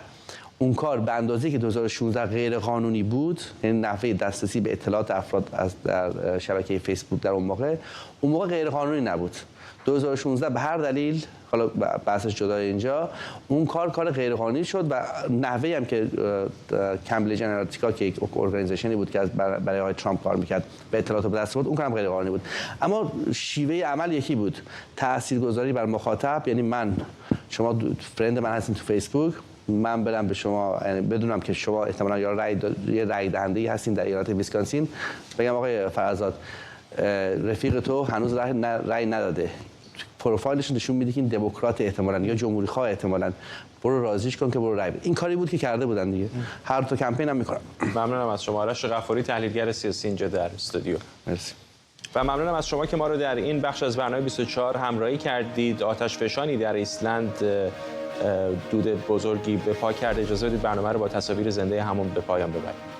اون کار به اندازه‌ای که 2016 غیر قانونی بود، یعنی نحوه دسترسی به اطلاعات افراد از در شبکه فیسبوک در اون موقع غیر قانونی نبود. 2016 به هر دلیل، حالا بحثش جدای اینجا، اون کار غیر قانونی شد و نحوه‌ای هم که کمبریج آنالیتیکا که یک ارگانیزیشنی بود که برای آقای ترامپ کار می‌کرد به اطلاعات به دست آورد، اون کارم غیر قانونی بود. اما شیوه عمل یکی بود. تاثیرگذاری بر مخاطب، یعنی شما فرند من هستین تو فیسبوک، من برم به شما، یعنی بدونم که شما احتمالاً یه رأی دهنده‌ای هستین در ایالت ویسکانسین، بگم آقای فرزاد رفیق تو هنوز رأی نداده، پروفایلش نشون میده که این دموکرات احتمالاً یا جمهوری خواه احتمالاً، برو راضیش کن که برو رأی بده. این کاری بود که کرده بودن دیگه. هر دو کمپین هم میکنن. ممنونم از شما آرش غفاری، تحلیلگر سیاسی اینجا در استودیو. مرسی. و ممنونم از شما که ما رو در این بخش از برنامه 24 همراهی کردید. آتشفشانی در ایسلند دود بزرگی به پا کرد. اجازه بدید برنامه رو با تصاویر زنده همون به پایان ببریم.